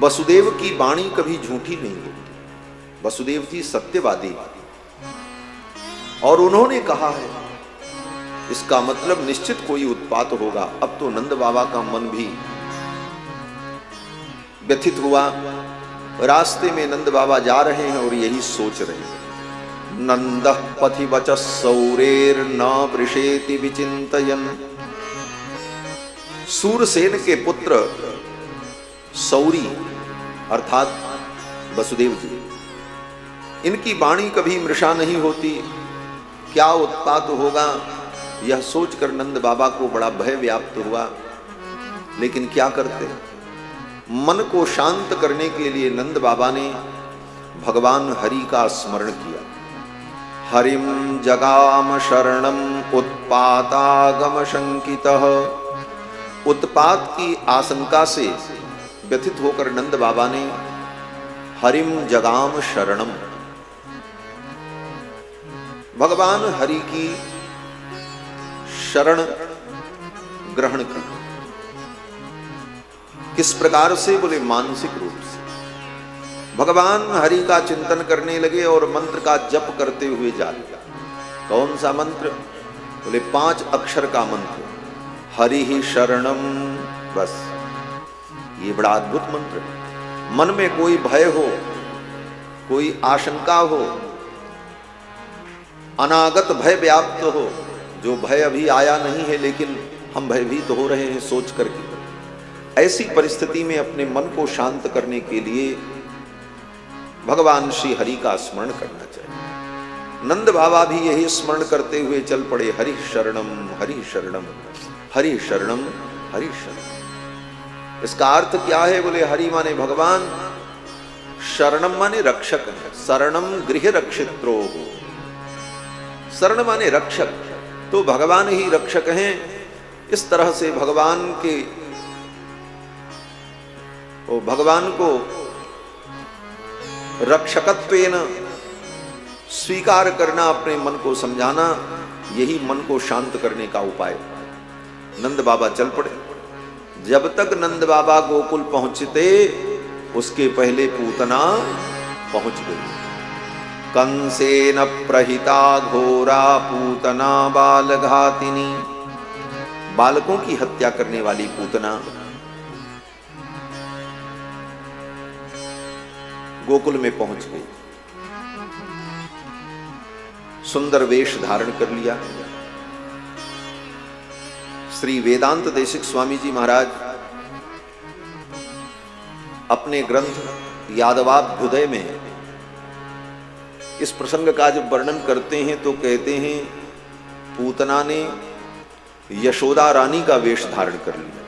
वसुदेव की वाणी कभी झूठी नहीं होती। वसुदेव जी सत्यवादी और उन्होंने कहा है, इसका मतलब निश्चित कोई उत्पात होगा। अब तो नंद बाबा का मन भी व्यथित हुआ। रास्ते में नंद बाबा जा रहे हैं और यही सोच रहे हैं, नंदः पथि वचः सौरेर न वृषेति विचिन्तयन्। सूरसेन के पुत्र सौरी अर्थात वसुदेव जी, इनकी वाणी कभी मृषा नहीं होती, क्या उत्पात होगा यह सोचकर नंद बाबा को बड़ा भय व्याप्त हुआ। लेकिन क्या करते, मन को शांत करने के लिए नंद बाबा ने भगवान हरि का स्मरण किया। हरिम जगाम शरणम उत्पातागम शंकितः। उत्पात की आशंका से व्यथित होकर नंद बाबा ने हरिम जगाम शरणम, भगवान हरि की शरण ग्रहण कर। किस प्रकार से, बोले मानसिक रूप से भगवान हरि का चिंतन करने लगे और मंत्र का जप करते हुए जा लगा। कौन सा मंत्र, बोले 5 अक्षर का मंत्र, हरि ही शरणम। बस ये बड़ा अद्भुत मंत्र है। मन में कोई भय हो, कोई आशंका हो, अनागत भय व्याप्त हो, जो भय अभी आया नहीं है लेकिन हम भयभीत हो रहे हैं सोच करके, ऐसी परिस्थिति में अपने मन को शांत करने के लिए भगवान श्री हरि का स्मरण करना चाहिए। नंद बाबा भी यही स्मरण करते हुए चल पड़े, हरि शरणम हरि शरणम हरि शरणम हरि शरणम। इसका अर्थ क्या है, बोले हरि माने भगवान, शरणम माने रक्षक है, शरणम गृह रक्षित्रो। शरण माने रक्षक, तो भगवान ही रक्षक हैं। इस तरह से भगवान को रक्षकत्वेन स्वीकार करना, अपने मन को समझाना, यही मन को शांत करने का उपाय। नंद बाबा चल पड़े। जब तक नंद बाबा गोकुल पहुंचते उसके पहले पूतना पहुंच गई। कंसेन प्रहिता घोरा पूतना बालघातिनी। बालकों की हत्या करने वाली पूतना गोकुल में पहुंच गई। सुंदर वेश धारण कर लिया। श्री वेदांत देशिक स्वामी जी महाराज अपने ग्रंथ यादवाभ्युदय में इस प्रसंग का जब वर्णन करते हैं तो कहते हैं, पूतना ने यशोदा रानी का वेश धारण कर लिया।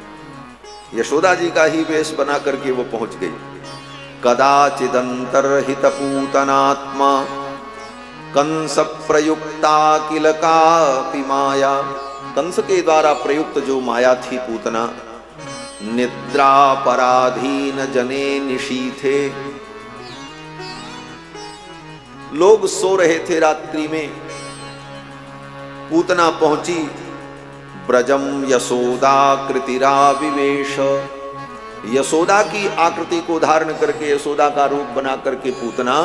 यशोदा जी का ही वेश बना करके वो पहुंच गई। कदाचिदंतर्हित पूतनात्मा कंस प्रयुक्ता किल कापि माया। कंस के द्वारा प्रयुक्त जो माया थी पूतना, निद्रापराधीन जने निशीथे। लोग सो रहे थे रात्रि में, पूतना पहुंची। ब्रजम यशोदाकृतिराविवेश। यशोदा की आकृति को धारण करके, यशोदा का रूप बना करके पूतना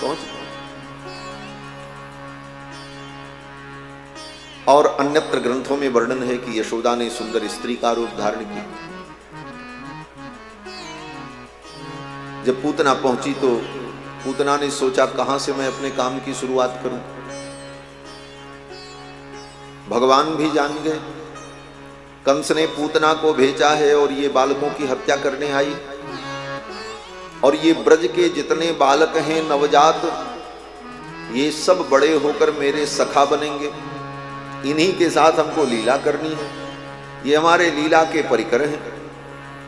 पहुंच गई। और अन्यत्र ग्रंथों में वर्णन है कि यशोदा ने सुंदर स्त्री का रूप धारण किया। जब पूतना पहुंची तो पूतना ने सोचा, कहां से मैं अपने काम की शुरुआत करूं। भगवान भी जान गए कंस ने पूतना को भेजा है और ये बालकों की हत्या करने आई। और ये ब्रज के जितने बालक हैं नवजात, ये सब बड़े होकर मेरे सखा बनेंगे। इन्हीं के साथ हमको लीला करनी है, ये हमारे लीला के परिकर हैं।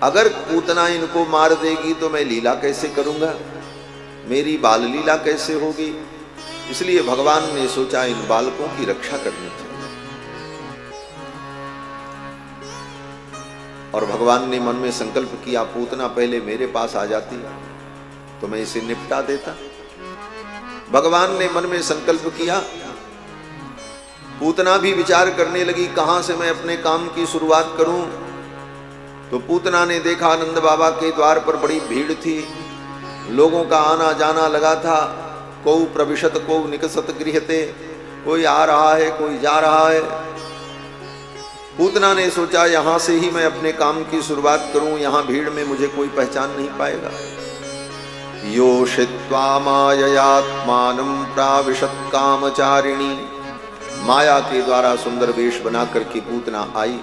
अगर पूतना इनको मार देगी तो मैं लीला कैसे करूंगा, मेरी बाल लीला कैसे होगी। इसलिए भगवान ने सोचा इन बालकों की रक्षा करनी चाहिए। और भगवान ने मन में संकल्प किया, पूतना पहले मेरे पास आ जाती तो मैं इसे निपटा देता। भगवान ने मन में संकल्प किया। पूतना भी विचार करने लगी, कहां से मैं अपने काम की शुरुआत करूं। तो पूतना ने देखा नंद बाबा के द्वार पर बड़ी भीड़ थी, लोगों का आना जाना लगा था। को प्रविशत को निकसत गृहते, कोई आ रहा है कोई जा रहा है। पूतना ने सोचा यहां से ही मैं अपने काम की शुरुआत करूं, यहां भीड़ में मुझे कोई पहचान नहीं पाएगा। योषित्वा माययात्मानं प्राविशत कामचारिणी, माया के द्वारा सुंदर वेश बना करके पूतना आई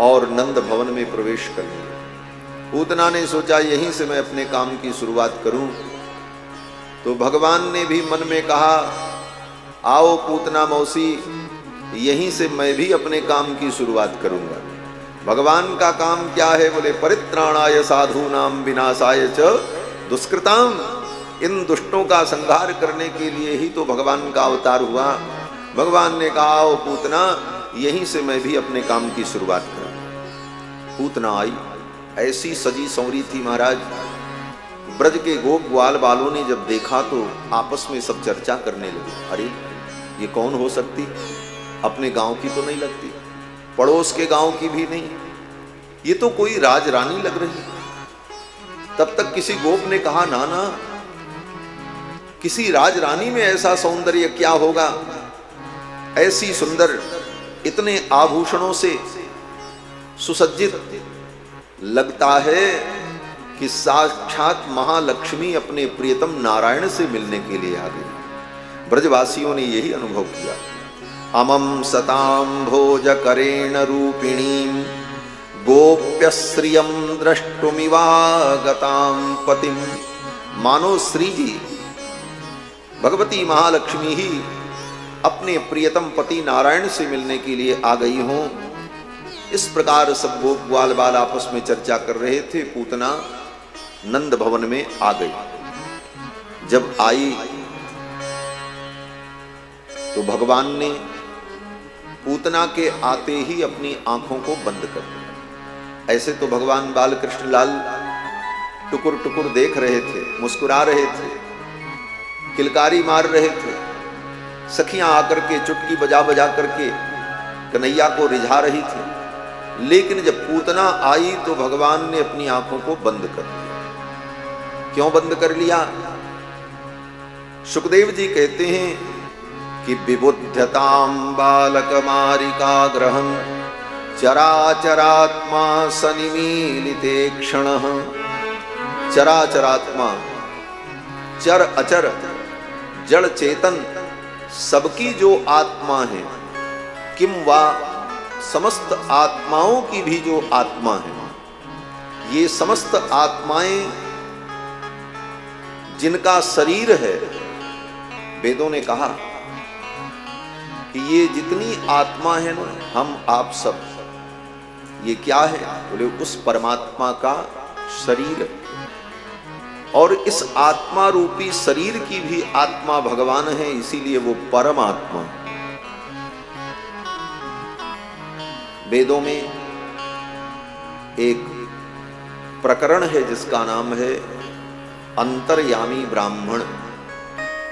और नंद भवन में प्रवेश कर लिया। पूतना ने सोचा यहीं से मैं अपने काम की शुरुआत करूं। तो भगवान ने भी मन में कहा आओ पूतना मौसी, यहीं से मैं भी अपने काम की शुरुआत करूंगा। भगवान का काम क्या है? बोले परित्राणाय साधूनाम विनाशाय च दुष्कृताम, इन दुष्टों का संहार करने के लिए ही तो भगवान का अवतार हुआ। भगवान ने कहा आओ पूतना, यहीं से मैं भी अपने काम की शुरुआत करूंगा। पूतना आई, ऐसी सजी संवरी थी महाराज। ब्रज के गोप ग्वाल बालों ने जब देखा तो आपस में सब चर्चा करने लगे, अरे ये कौन हो सकती? अपने गांव की तो नहीं लगती, पड़ोस के गांव की भी नहीं, ये तो कोई राजरानी लग रही। तब तक किसी गोप ने कहा ना ना, किसी राजरानी में ऐसा सौंदर्य क्या होगा? ऐसी सुंदर, इतने आभूषणों से सुसज्जित, लगता है कि साक्षात महालक्ष्मी अपने प्रियतम नारायण से मिलने के लिए आ गई। ब्रजवासियों ने यही अनुभव किया। अमम सताम भोज करेण रूपिणीम गोप्यश्रियम द्रष्टुमिवागताम पतिम। मानो श्री जी भगवती महालक्ष्मी ही अपने प्रियतम पति नारायण से मिलने के लिए आ गई हों। इस प्रकार सब गोप ग्वाल बाल आपस में चर्चा कर रहे थे। पूतना नंद भवन में आ गई। जब आई तो भगवान ने पूतना के आते ही अपनी आंखों को बंद कर दिया। ऐसे तो भगवान बाल कृष्ण लाल टुकुर टुकुर देख रहे थे, मुस्कुरा रहे थे, किलकारी मार रहे थे। सखियां आकर के चुटकी बजा बजा करके कन्हैया को रिझा रही थी। लेकिन जब पूतना आई तो भगवान ने अपनी आंखों को बंद कर दिया। क्यों बंद कर लिया? सुखदेव जी कहते हैं कि विबुध्यताम बालक मारिका ग्रहं चराचरात्मा सनिमीलिते क्षणः। चराचरात्मा, चर अचर, जड़ चेतन, सबकी जो आत्मा है, किम वा समस्त आत्माओं की भी जो आत्मा है, ये समस्त आत्माएं जिनका शरीर है, वेदों ने कहा कि ये जितनी आत्मा है ना, हम आप सब, ये क्या है? बोले उस परमात्मा का शरीर है। और इस आत्मा रूपी शरीर की भी आत्मा भगवान है, इसीलिए वो परमात्मा। वेदों में एक प्रकरण है जिसका नाम है अंतर्यामी ब्राह्मण,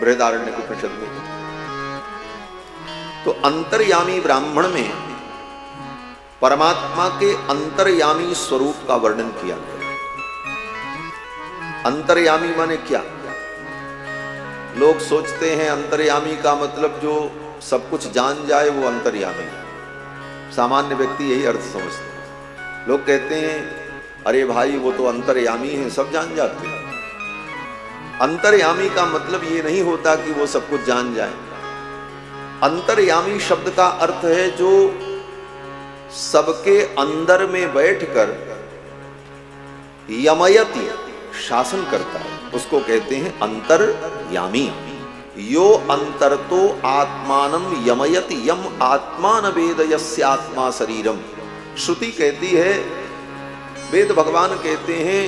बृहदारण्यक उपनिषद में। तो अंतर्यामी ब्राह्मण में परमात्मा के अंतर्यामी स्वरूप का वर्णन किया गया। अंतर्यामी माने क्या? लोग सोचते हैं अंतर्यामी का मतलब जो सब कुछ जान जाए वो अंतर्यामी है। सामान्य व्यक्ति यही अर्थ समझते हैं। लोग कहते हैं अरे भाई वो तो अंतर्यामी है, सब जान जाते हैं। अंतर्यामी का मतलब ये नहीं होता कि वो सब कुछ जान जाए। अंतर्यामी शब्द का अर्थ है जो सबके अंदर में बैठकर यमयति, शासन करता है, उसको कहते हैं अंतर्यामी। यो अंतरतो आत्मानं यमयति यम आत्मान वेद यस्यात्मा शरीरम। श्रुति कहती है, वेद भगवान कहते हैं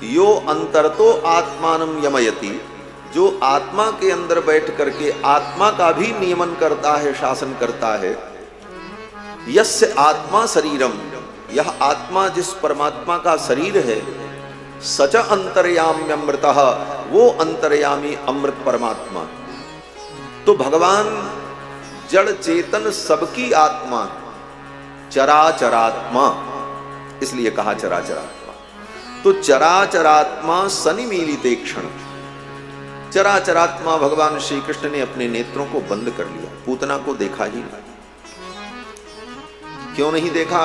यो अंतरतो आत्मानं यमयति, जो आत्मा के अंदर बैठ करके आत्मा का भी नियमन करता है, शासन करता है। यस्य आत्मा शरीरम, यह आत्मा जिस परमात्मा का शरीर है, सच अंतर्याम्यमृतः, वो अंतर्यामी अमृत परमात्मा। तो भगवान जड़ चेतन सबकी आत्मा, चराचरात्मा, इसलिए कहा चराचरात्मा। तो चराचरात्मा सनिमीलिते क्षण, चराचरात्मा भगवान श्री कृष्ण ने अपने नेत्रों को बंद कर लिया, पूतना को देखा ही नहीं। क्यों नहीं देखा?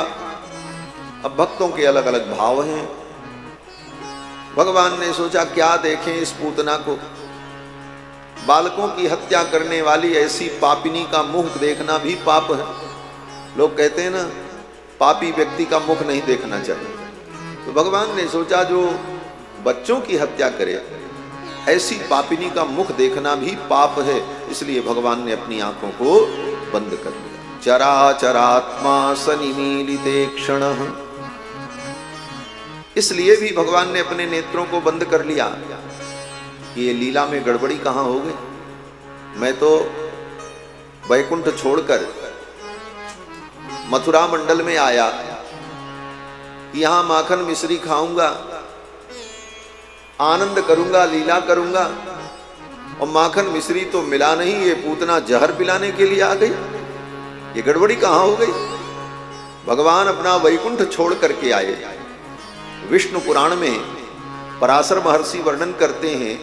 अब भक्तों के अलग अलग भाव हैं। भगवान ने सोचा क्या देखें इस पूतना को, बालकों की हत्या करने वाली ऐसी पापिनी का मुख देखना भी पाप है। लोग कहते हैं ना, पापी व्यक्ति का मुख नहीं देखना चाहिए। तो भगवान ने सोचा जो बच्चों की हत्या करे ऐसी पापिनी का मुख देखना भी पाप है, इसलिए भगवान ने अपनी आंखों को बंद कर दिया। चराचरात्मा सनिमीलिते क्षण, इसलिए भी भगवान ने अपने नेत्रों को बंद कर लिया कि ये लीला में गड़बड़ी कहां हो गई। मैं तो वैकुंठ छोड़कर मथुरा मंडल में आया कि यहां माखन मिश्री खाऊंगा, आनंद करूंगा, लीला करूंगा, और माखन मिश्री तो मिला नहीं, ये पूतना जहर पिलाने के लिए आ गई। ये गड़बड़ी कहां हो गई? भगवान अपना वैकुंठ छोड़ करके आए। विष्णु पुराण में पराशर महर्षि वर्णन करते हैं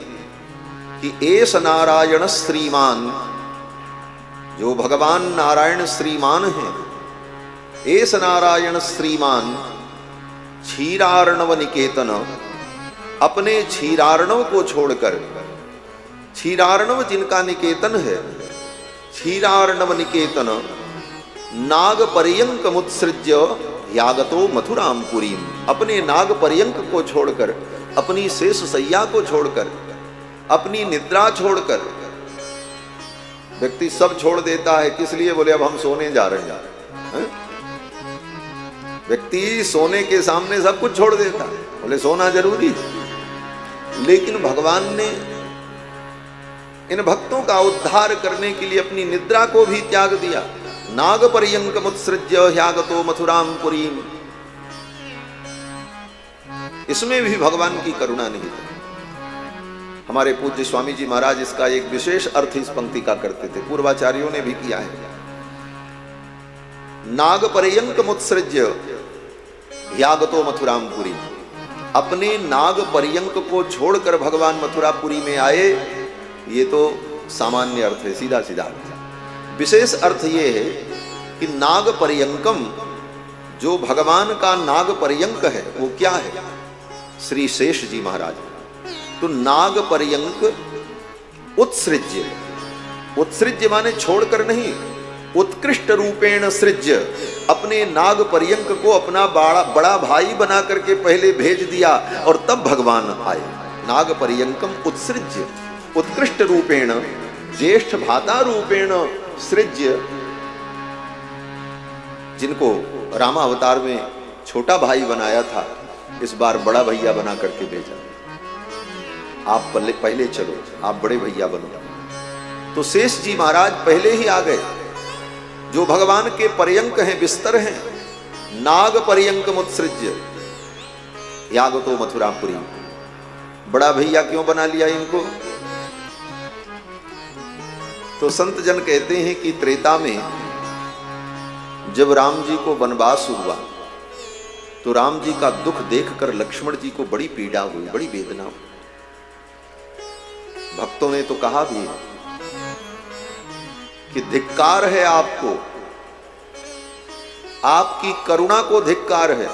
कि एस नारायण श्रीमान, जो भगवान नारायण श्रीमान हैं, एस नारायण श्रीमान क्षीरार्णव निकेतन, अपने क्षीरार्णव को छोड़कर, क्षीरार्णव जिनका निकेतन है, क्षीरार्णव निकेतन नाग पर्यंक मुत्सृज्य यागतो मथुराम पुरीम, अपने नाग पर्यंक को छोड़कर, अपनी शेष सैया को छोड़कर, अपनी निद्रा छोड़कर, व्यक्ति सब छोड़ देता है। किस लिए? बोले अब हम सोने जा रहे हैं। व्यक्ति सोने के सामने सब कुछ छोड़ देता है, बोले सोना जरूरी। लेकिन भगवान ने इन भक्तों का उद्धार करने के लिए अपनी निद्रा को भी त्याग दिया। नाग पर्यंक मुत्सृज्य ह्यागतो मथुराम पुरीम, इसमें भी भगवान की करुणा नहीं थी। हमारे पूज्य स्वामी जी महाराज इसका एक विशेष अर्थ इस पंक्ति का करते थे, पूर्वाचार्यों ने भी किया है। नाग पर्यंक मुत्सृज्य ह्यागतो मथुराम पुरी, अपने नाग पर्यंक को छोड़कर भगवान मथुरापुरी में आए, ये तो सामान्य अर्थ है, सीधा सीधा अर्थ है। विशेष अर्थ ये है कि नाग पर्यंकम, जो भगवान का नाग पर्यंक है वो क्या है? श्री शेष जी महाराज। तो नाग पर्यंक उत्सृज्य, उत्सृज्य माने छोड़कर नहीं, उत्कृष्ट रूपेण सृज्य, अपने नाग पर्यंक को अपना बड़ा भाई बना करके पहले भेज दिया और तब भगवान आए। नाग पर्यंकम उत्सृज्य, उत्कृष्ट रूपेण, ज्येष्ठ भाता रूपेण सृज्य, जिनको रामा अवतार में छोटा भाई बनाया था, इस बार बड़ा भैया बना करके भेजा। आप पहले चलो, आप बड़े भैया बनो। तो शेष जी महाराज पहले ही आ गए, जो भगवान के पर्यंक हैं, बिस्तर हैं। नाग पर्यंक मुत्सृज्य यागतो मथुरापुरी, बड़ा भैया क्यों बना लिया इनको? तो संत जन कहते हैं कि त्रेता में जब राम जी को वनवास हुआ तो राम जी का दुख देखकर लक्ष्मण जी को बड़ी पीड़ा हुई, बड़ी वेदना हुई। भक्तों ने तो कहा भी कि धिक्कार है आपको, आपकी करुणा को धिक्कार है,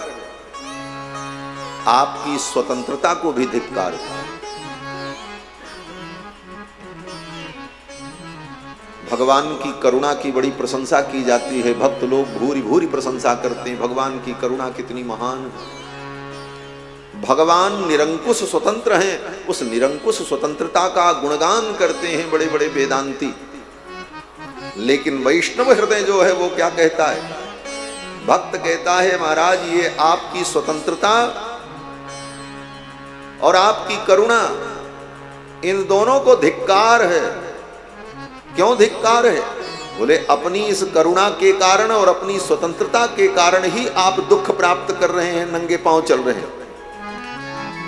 आपकी स्वतंत्रता को भी धिक्कार है। भगवान की करुणा की बड़ी प्रशंसा की जाती है, भक्त लोग भूरी भूरी प्रशंसा करते हैं, भगवान की करुणा कितनी महान है। भगवान निरंकुश स्वतंत्र हैं, उस निरंकुश स्वतंत्रता का गुणगान करते हैं बड़े बड़े वेदांती। लेकिन वैष्णव हृदय जो है वो क्या कहता है? भक्त कहता है महाराज ये आपकी स्वतंत्रता और आपकी करुणा, इन दोनों को धिक्कार है। क्यों धिक्कार है? बोले अपनी इस करुणा के कारण और अपनी स्वतंत्रता के कारण ही आप दुख प्राप्त कर रहे हैं, नंगे पांव चल रहे हैं।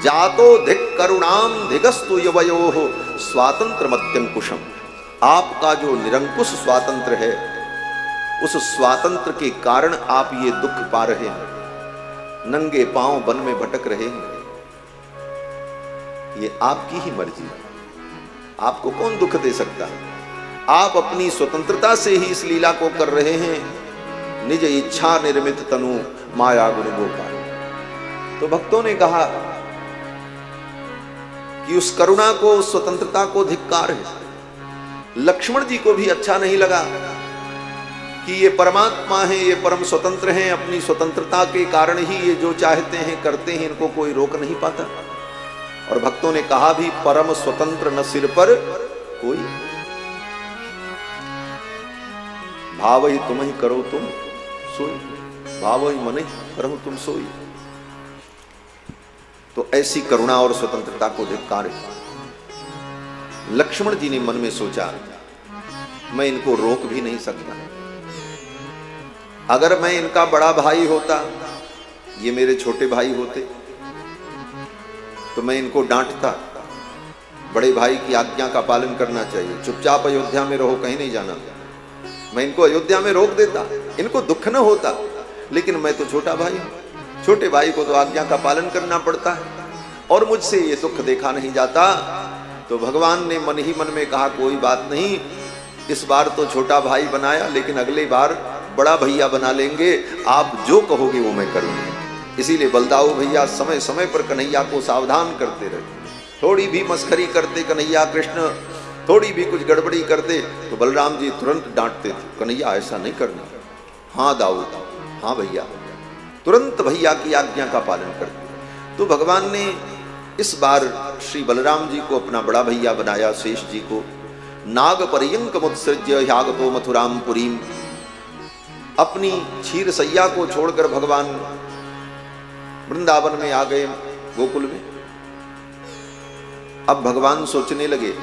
जातो धिक करुणाम धिगस्तु यवयोः स्वातंत्र मत्यंकुशम, आपका जो निरंकुश स्वातंत्र है, उस स्वातंत्र के कारण आप ये दुख पा रहे हैं। नंगे पांव वन में भटक रहे हैं। ये आपकी ही मर्जी है, आपको कौन दुख दे सकता है? आप अपनी स्वतंत्रता से ही इस लीला को कर रहे हैं। निज इच्छा निर्मित तनु माया गुण गोपाल। तो भक्तों ने कहा कि उस करुणा को, उस स्वतंत्रता को धिक्कार है। लक्ष्मण जी को भी अच्छा नहीं लगा कि ये परमात्मा है, ये परम स्वतंत्र हैं, अपनी स्वतंत्रता के कारण ही ये जो चाहते हैं करते हैं, इनको कोई रोक नहीं पाता। और भक्तों ने कहा भी, परम स्वतंत्र न सिर पर कोई, भाव ही तुम ही करो तुम सोई, भाव ही मन ही करो तुम सोई। तो ऐसी करुणा और स्वतंत्रता को धिक्कार। लक्ष्मण जी ने मन में सोचा, मैं इनको रोक भी नहीं सकता। अगर मैं इनका बड़ा भाई होता, ये मेरे छोटे भाई होते, तो मैं इनको डांटता। बड़े भाई की आज्ञा का पालन करना चाहिए, चुपचाप अयोध्या में रहो, कहीं नहीं जाना। मैं इनको अयोध्या में रोक देता, इनको दुख न होता। लेकिन मैं तो छोटा भाई हूं, छोटे भाई को तो आज्ञा का पालन करना पड़ता है, और मुझसे ये दुख देखा नहीं जाता। तो भगवान ने मन ही मन में कहा, कोई बात नहीं, इस बार तो छोटा भाई बनाया, लेकिन अगली बार बड़ा भैया बना लेंगे। आप जो कहोगे वो मैं करूंगा। इसीलिए बलदाऊ भैया समय समय पर कन्हैया को सावधान करते रहे। थोड़ी भी मस्खरी करते कन्हैया कृष्ण, थोड़ी भी कुछ गड़बड़ी करते तो बलराम जी तुरंत डांटते थे, कन्हैया ऐसा नहीं करना। हाँ दाऊ, हाँ भैया, तुरंत भैया की आज्ञा का पालन करते। तो भगवान ने इस बार श्री बलराम जी को अपना बड़ा भैया बनाया, शेष जी को। नाग पर्यंक मुत्सृज्य ह्यागतो मथुराम पुरीम। अपनी क्षीर सैया को छोड़कर भगवान वृंदावन में आ गए, गोकुल में। अब भगवान सोचने लगे,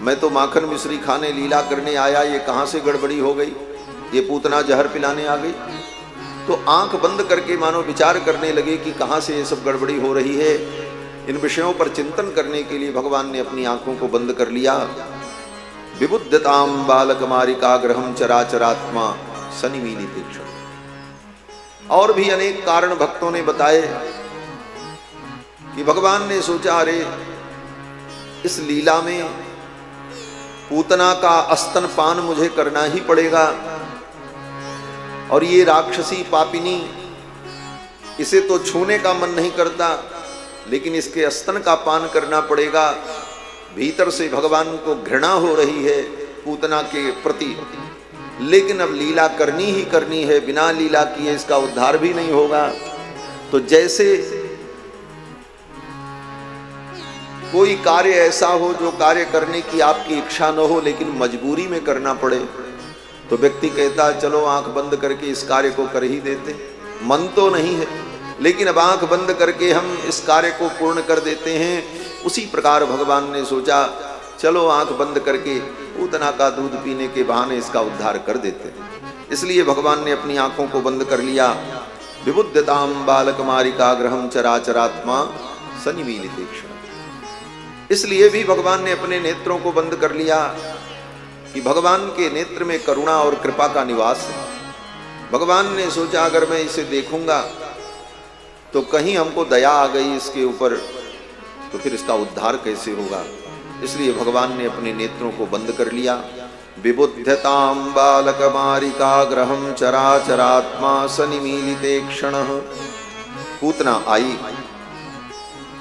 मैं तो माखन मिश्री खाने लीला करने आया, ये कहां से गड़बड़ी हो गई, ये पूतना जहर पिलाने आ गई। तो आंख बंद करके मानो विचार करने लगे कि कहां से ये सब गड़बड़ी हो रही है। इन विषयों पर चिंतन करने के लिए भगवान ने अपनी आंखों को बंद कर लिया। विबुद्धताम बालकमारिका ग्रहम चराचरात्मा सनिमीली तीक्षण। और भी अनेक कारण भक्तों ने बताए कि भगवान ने सोचा, अरे इस लीला में पूतना का स्तनपान मुझे करना ही पड़ेगा, और ये राक्षसी पापिनी, इसे तो छूने का मन नहीं करता, लेकिन इसके स्तन का पान करना पड़ेगा। भीतर से भगवान को घृणा हो रही है पूतना के प्रति, लेकिन अब लीला करनी ही करनी है, बिना लीला किए इसका उद्धार भी नहीं होगा। तो जैसे कोई कार्य ऐसा हो जो कार्य करने की आपकी इच्छा न हो, लेकिन मजबूरी में करना पड़े, तो व्यक्ति कहता है चलो आंख बंद करके इस कार्य को कर ही देते। मन तो नहीं है, लेकिन अब आंख बंद करके हम इस कार्य को पूर्ण कर देते हैं। उसी प्रकार भगवान ने सोचा, चलो आंख बंद करके पूतना का दूध पीने के बहाने इसका उद्धार कर देते। इसलिए भगवान ने अपनी आंखों को बंद कर लिया। विबुद्धताम बालकमारिका ग्रहम चराचरात्मा सनिमीलितेक्षण। इसलिए भी भगवान ने अपने नेत्रों को बंद कर लिया कि भगवान के नेत्र में करुणा और कृपा का निवास है। भगवान ने सोचा, अगर मैं इसे देखूंगा तो कहीं हमको दया आ गई इसके ऊपर, तो फिर इसका उद्धार कैसे होगा। इसलिए भगवान ने अपने नेत्रों को बंद कर लिया। विबुद्धताम बालकमारिका ग्रहम चराचरात्मा सनिमीलिते क्षण। पूतना आई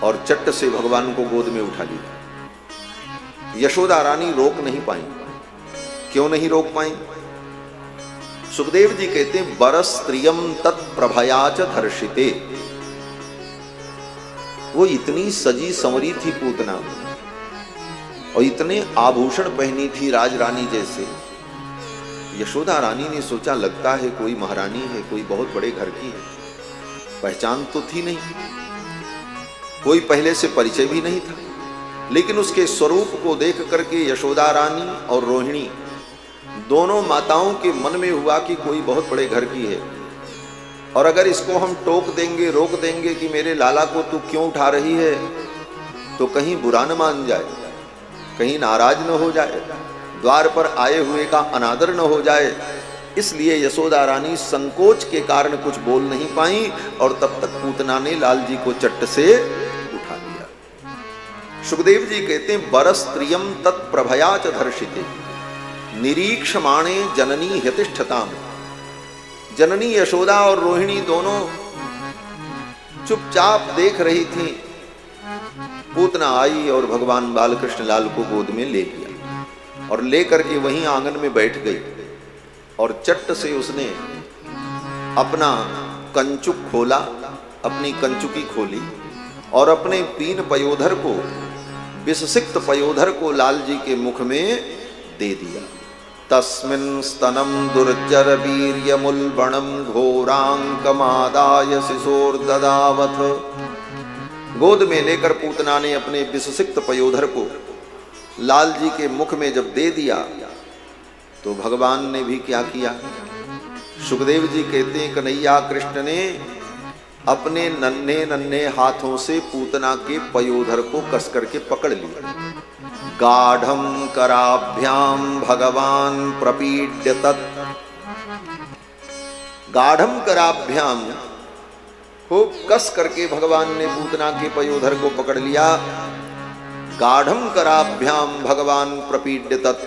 और चट्ट से भगवान को गोद में उठा लिया। यशोदा रानी रोक नहीं पाई। क्यों नहीं रोक पाई? सुखदेव जी कहते हैं, बरस स्त्रियम तत्प्रभयाच धर्षिते। वो इतनी सजी संवरी थी पूतना, और इतने आभूषण पहनी थी राजरानी जैसे। यशोदा रानी ने सोचा, लगता है कोई महारानी है, कोई बहुत बड़े घर की है। पहचान तो थी नहीं, कोई पहले से परिचय भी नहीं था, लेकिन उसके स्वरूप को देख करके यशोदा रानी और रोहिणी दोनों माताओं के मन में हुआ कि कोई बहुत बड़े घर की है, और अगर इसको हम टोक देंगे, रोक देंगे कि मेरे लाला को तू क्यों उठा रही है, तो कहीं बुरा न मान जाए, कहीं नाराज न हो जाए, द्वार पर आए हुए का अनादर न हो जाए। इसलिए यशोदा रानी संकोच के कारण कुछ बोल नहीं पाई और तब तक पूतना ने लाल जी को चट्ट से उठा लिया। सुखदेव जी कहते हैं बरस त्रियम तत्प्रभया च धर्षिते निरीक्षमाणे जननी ह्यतिष्ठताम। जननी यशोदा और रोहिणी दोनों चुपचाप देख रही थी। पूतना आई और भगवान बालकृष्ण लाल को गोद में ले लिया और लेकर के वहीं आंगन में बैठ गई और चट्ट से उसने अपना कंचुक खोला, अपनी कंचुकी खोली और अपने पीन पयोधर को, विषसिक्त पयोधर को लाल जी के मुख में दे दिया। तस्मिन् स्तनं दुर्जर वीर्यमुल्बणं घोरांकमादाय शिशोर्ददावथ। गोद में लेकर पूतना ने अपने विषसिक्त पयोधर को लाल जी के मुख में जब दे दिया तो भगवान ने भी क्या किया। सुखदेव जी कहते हैं कन्हैया कृष्ण ने अपने नन्हे नन्हे हाथों से पूतना के पयोधर को कस करके पकड़ लिया। गाढ़म कराभ्याम भगवान प्रपीड्य तत्। गाढ़म कराभ्याम खूब कस करके भगवान ने पूतना के पयोधर को पकड़ लिया। गाढ़म कराभ्याम भगवान प्रपीड्य तत्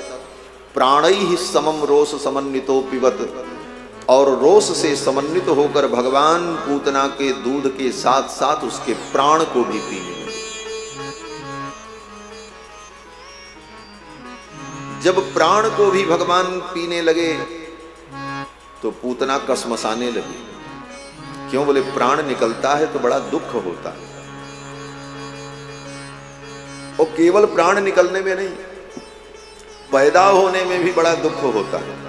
प्राणैः समम रोष समन्वितो पिबत। और रोष से समन्वित होकर भगवान पूतना के दूध के साथ साथ उसके प्राण को भी पीने लगे। जब प्राण को भी भगवान पीने लगे तो पूतना कसमसाने लगी। क्यों? बोले प्राण निकलता है तो बड़ा दुख होता है। और केवल प्राण निकलने में नहीं, पैदा होने में भी बड़ा दुख होता है।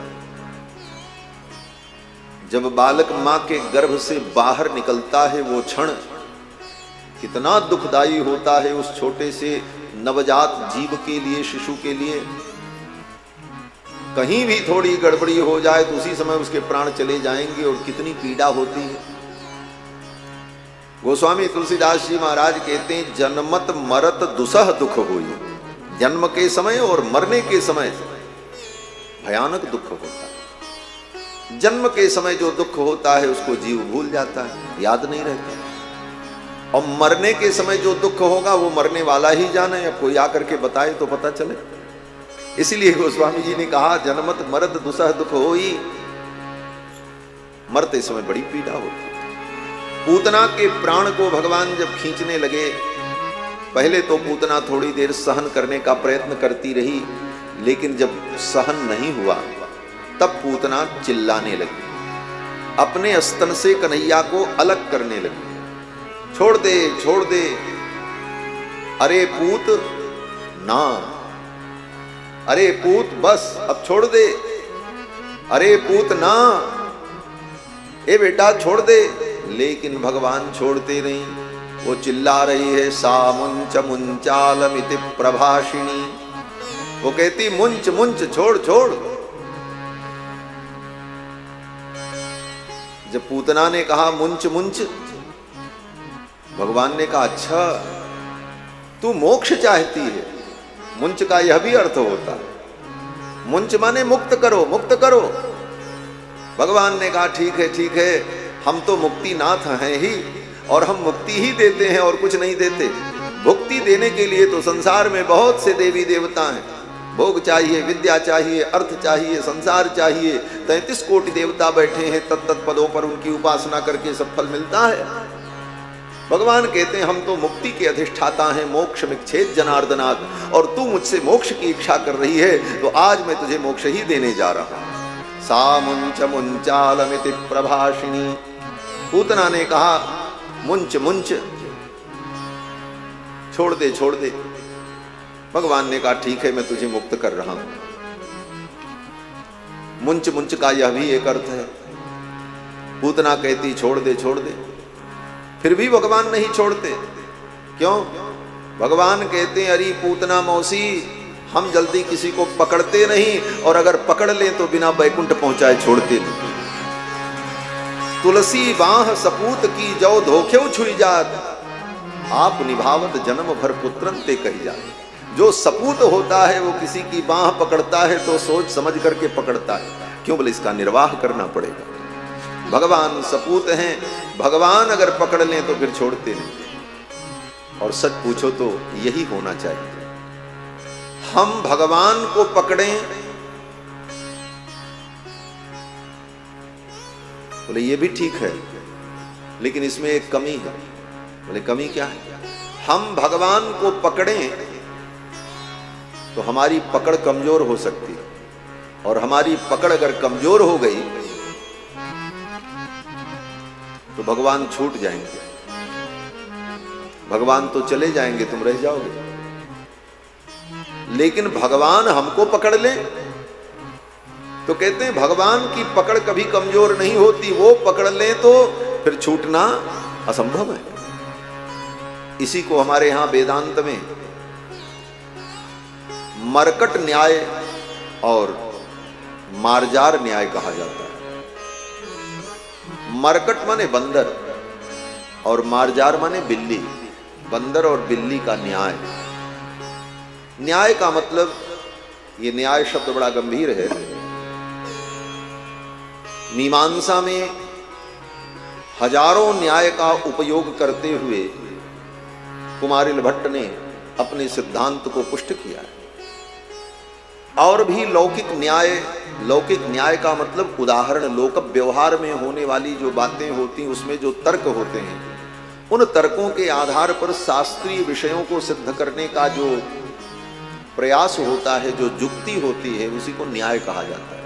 जब बालक मां के गर्भ से बाहर निकलता है वो क्षण कितना दुखदाई होता है उस छोटे से नवजात जीव के लिए, शिशु के लिए। कहीं भी थोड़ी गड़बड़ी हो जाए तो उसी समय उसके प्राण चले जाएंगे और कितनी पीड़ा होती है। गोस्वामी तुलसीदास जी महाराज कहते हैं जन्मत मरत दुसह दुख हुई। जन्म के समय और मरने के समय भयानक दुख होता है। जन्म के समय जो दुख होता है उसको जीव भूल जाता है, याद नहीं रहता। और मरने के समय जो दुख होगा वो मरने वाला ही जाने, अब कोई आकर के बताए तो पता चले। इसीलिए गोस्वामी जी ने कहा जन्मत मरत दुसह दुख होई। मरते समय बड़ी पीड़ा होती। पूतना के प्राण को भगवान जब खींचने लगे, पहले तो पूतना थोड़ी देर सहन करने का प्रयत्न करती रही, लेकिन जब सहन नहीं हुआ तब पूतना चिल्लाने लगी, अपने स्तन से कन्हैया को अलग करने लगी। छोड़ दे, छोड़ दे, अरे पूत ना, अरे पूत बस अब छोड़ दे, अरे पूत ना, ए बेटा छोड़ दे। लेकिन भगवान छोड़ते नहीं। वो चिल्ला रही है सा मुंच मुंचालमिति प्रभाषिणी। वो कहती मुंच मुंच, छोड़ छोड़। जब पूतना ने कहा मुंच मुंच, भगवान ने कहा अच्छा तू मोक्ष चाहती है। मुंच का यह भी अर्थ होता है, मुंच माने मुक्त करो, मुक्त करो। भगवान ने कहा ठीक है ठीक है, हम तो मुक्ति नाथ हैं ही और हम मुक्ति ही देते हैं और कुछ नहीं देते। भुक्ति देने के लिए तो संसार में बहुत से देवी देवता हैं। भोग चाहिए, विद्या चाहिए, अर्थ चाहिए, संसार चाहिए। 33 कोटि देवता बैठे हैं, तत्त पदों पर उनकी उपासना करके सब फल मिलता है। भगवान कहते हैं हम तो मुक्ति के अधिष्ठाता हैं, मोक्ष मिच्छेद जनार्दनाथ, और तू मुझसे मोक्ष की इच्छा कर रही है तो आज मैं तुझे मोक्ष ही देने जा रहा हूं। सा मुंच मुंचालमिति प्रभाषिणी। पूतना ने कहा मुंच मुंच, छोड़ दे छोड़ दे। भगवान ने कहा ठीक है मैं तुझे मुक्त कर रहा हूं। मुंच मुंच का यह भी एक अर्थ है। पूतना कहती छोड़ दे छोड़ दे, फिर भी भगवान नहीं छोड़ते। क्यों? भगवान कहते हैं अरे पूतना मौसी, हम जल्दी किसी को पकड़ते नहीं, और अगर पकड़ लें तो बिना बैकुंठ पहुंचाए छोड़ते नहीं। तुलसी बाह सपूत की जो धोखेव छुई जात, आप निभावत जन्म भर पुत्रन ते कही जात। जो सपूत होता है वो किसी की बाह पकड़ता है तो सोच समझ करके पकड़ता है। क्यों? बोले इसका निर्वाह करना पड़ेगा। भगवान सपूत हैं, भगवान अगर पकड़ लें तो फिर छोड़ते नहीं। और सच पूछो तो यही होना चाहिए। हम भगवान को पकड़ें, बोले ये भी ठीक है, लेकिन इसमें एक कमी है। बोले कमी क्या है? हम भगवान को पकड़ें तो हमारी पकड़ कमजोर हो सकती है, और हमारी पकड़ अगर कमजोर हो गई तो भगवान छूट जाएंगे, भगवान तो चले जाएंगे, तुम रह जाओगे। लेकिन भगवान हमको पकड़ ले तो कहते हैं भगवान की पकड़ कभी कमजोर नहीं होती, वो पकड़ ले तो फिर छूटना असंभव है। इसी को हमारे यहां वेदांत में मरकट न्याय और मार्जार न्याय कहा जाता है। मरकट माने बंदर और मार्जार माने बिल्ली। बंदर और बिल्ली का न्याय। न्याय का मतलब, ये न्याय शब्द बड़ा गंभीर है। मीमांसा में हजारों न्याय का उपयोग करते हुए कुमारिल भट्ट ने अपने सिद्धांत को पुष्ट किया है। और भी लौकिक न्याय का मतलब उदाहरण, लोक व्यवहार में होने वाली जो बातें होती उसमें जो तर्क होते हैं, उन तर्कों के आधार पर शास्त्रीय विषयों को सिद्ध करने का जो प्रयास होता है, जो जुक्ति होती है, उसी को न्याय कहा जाता है।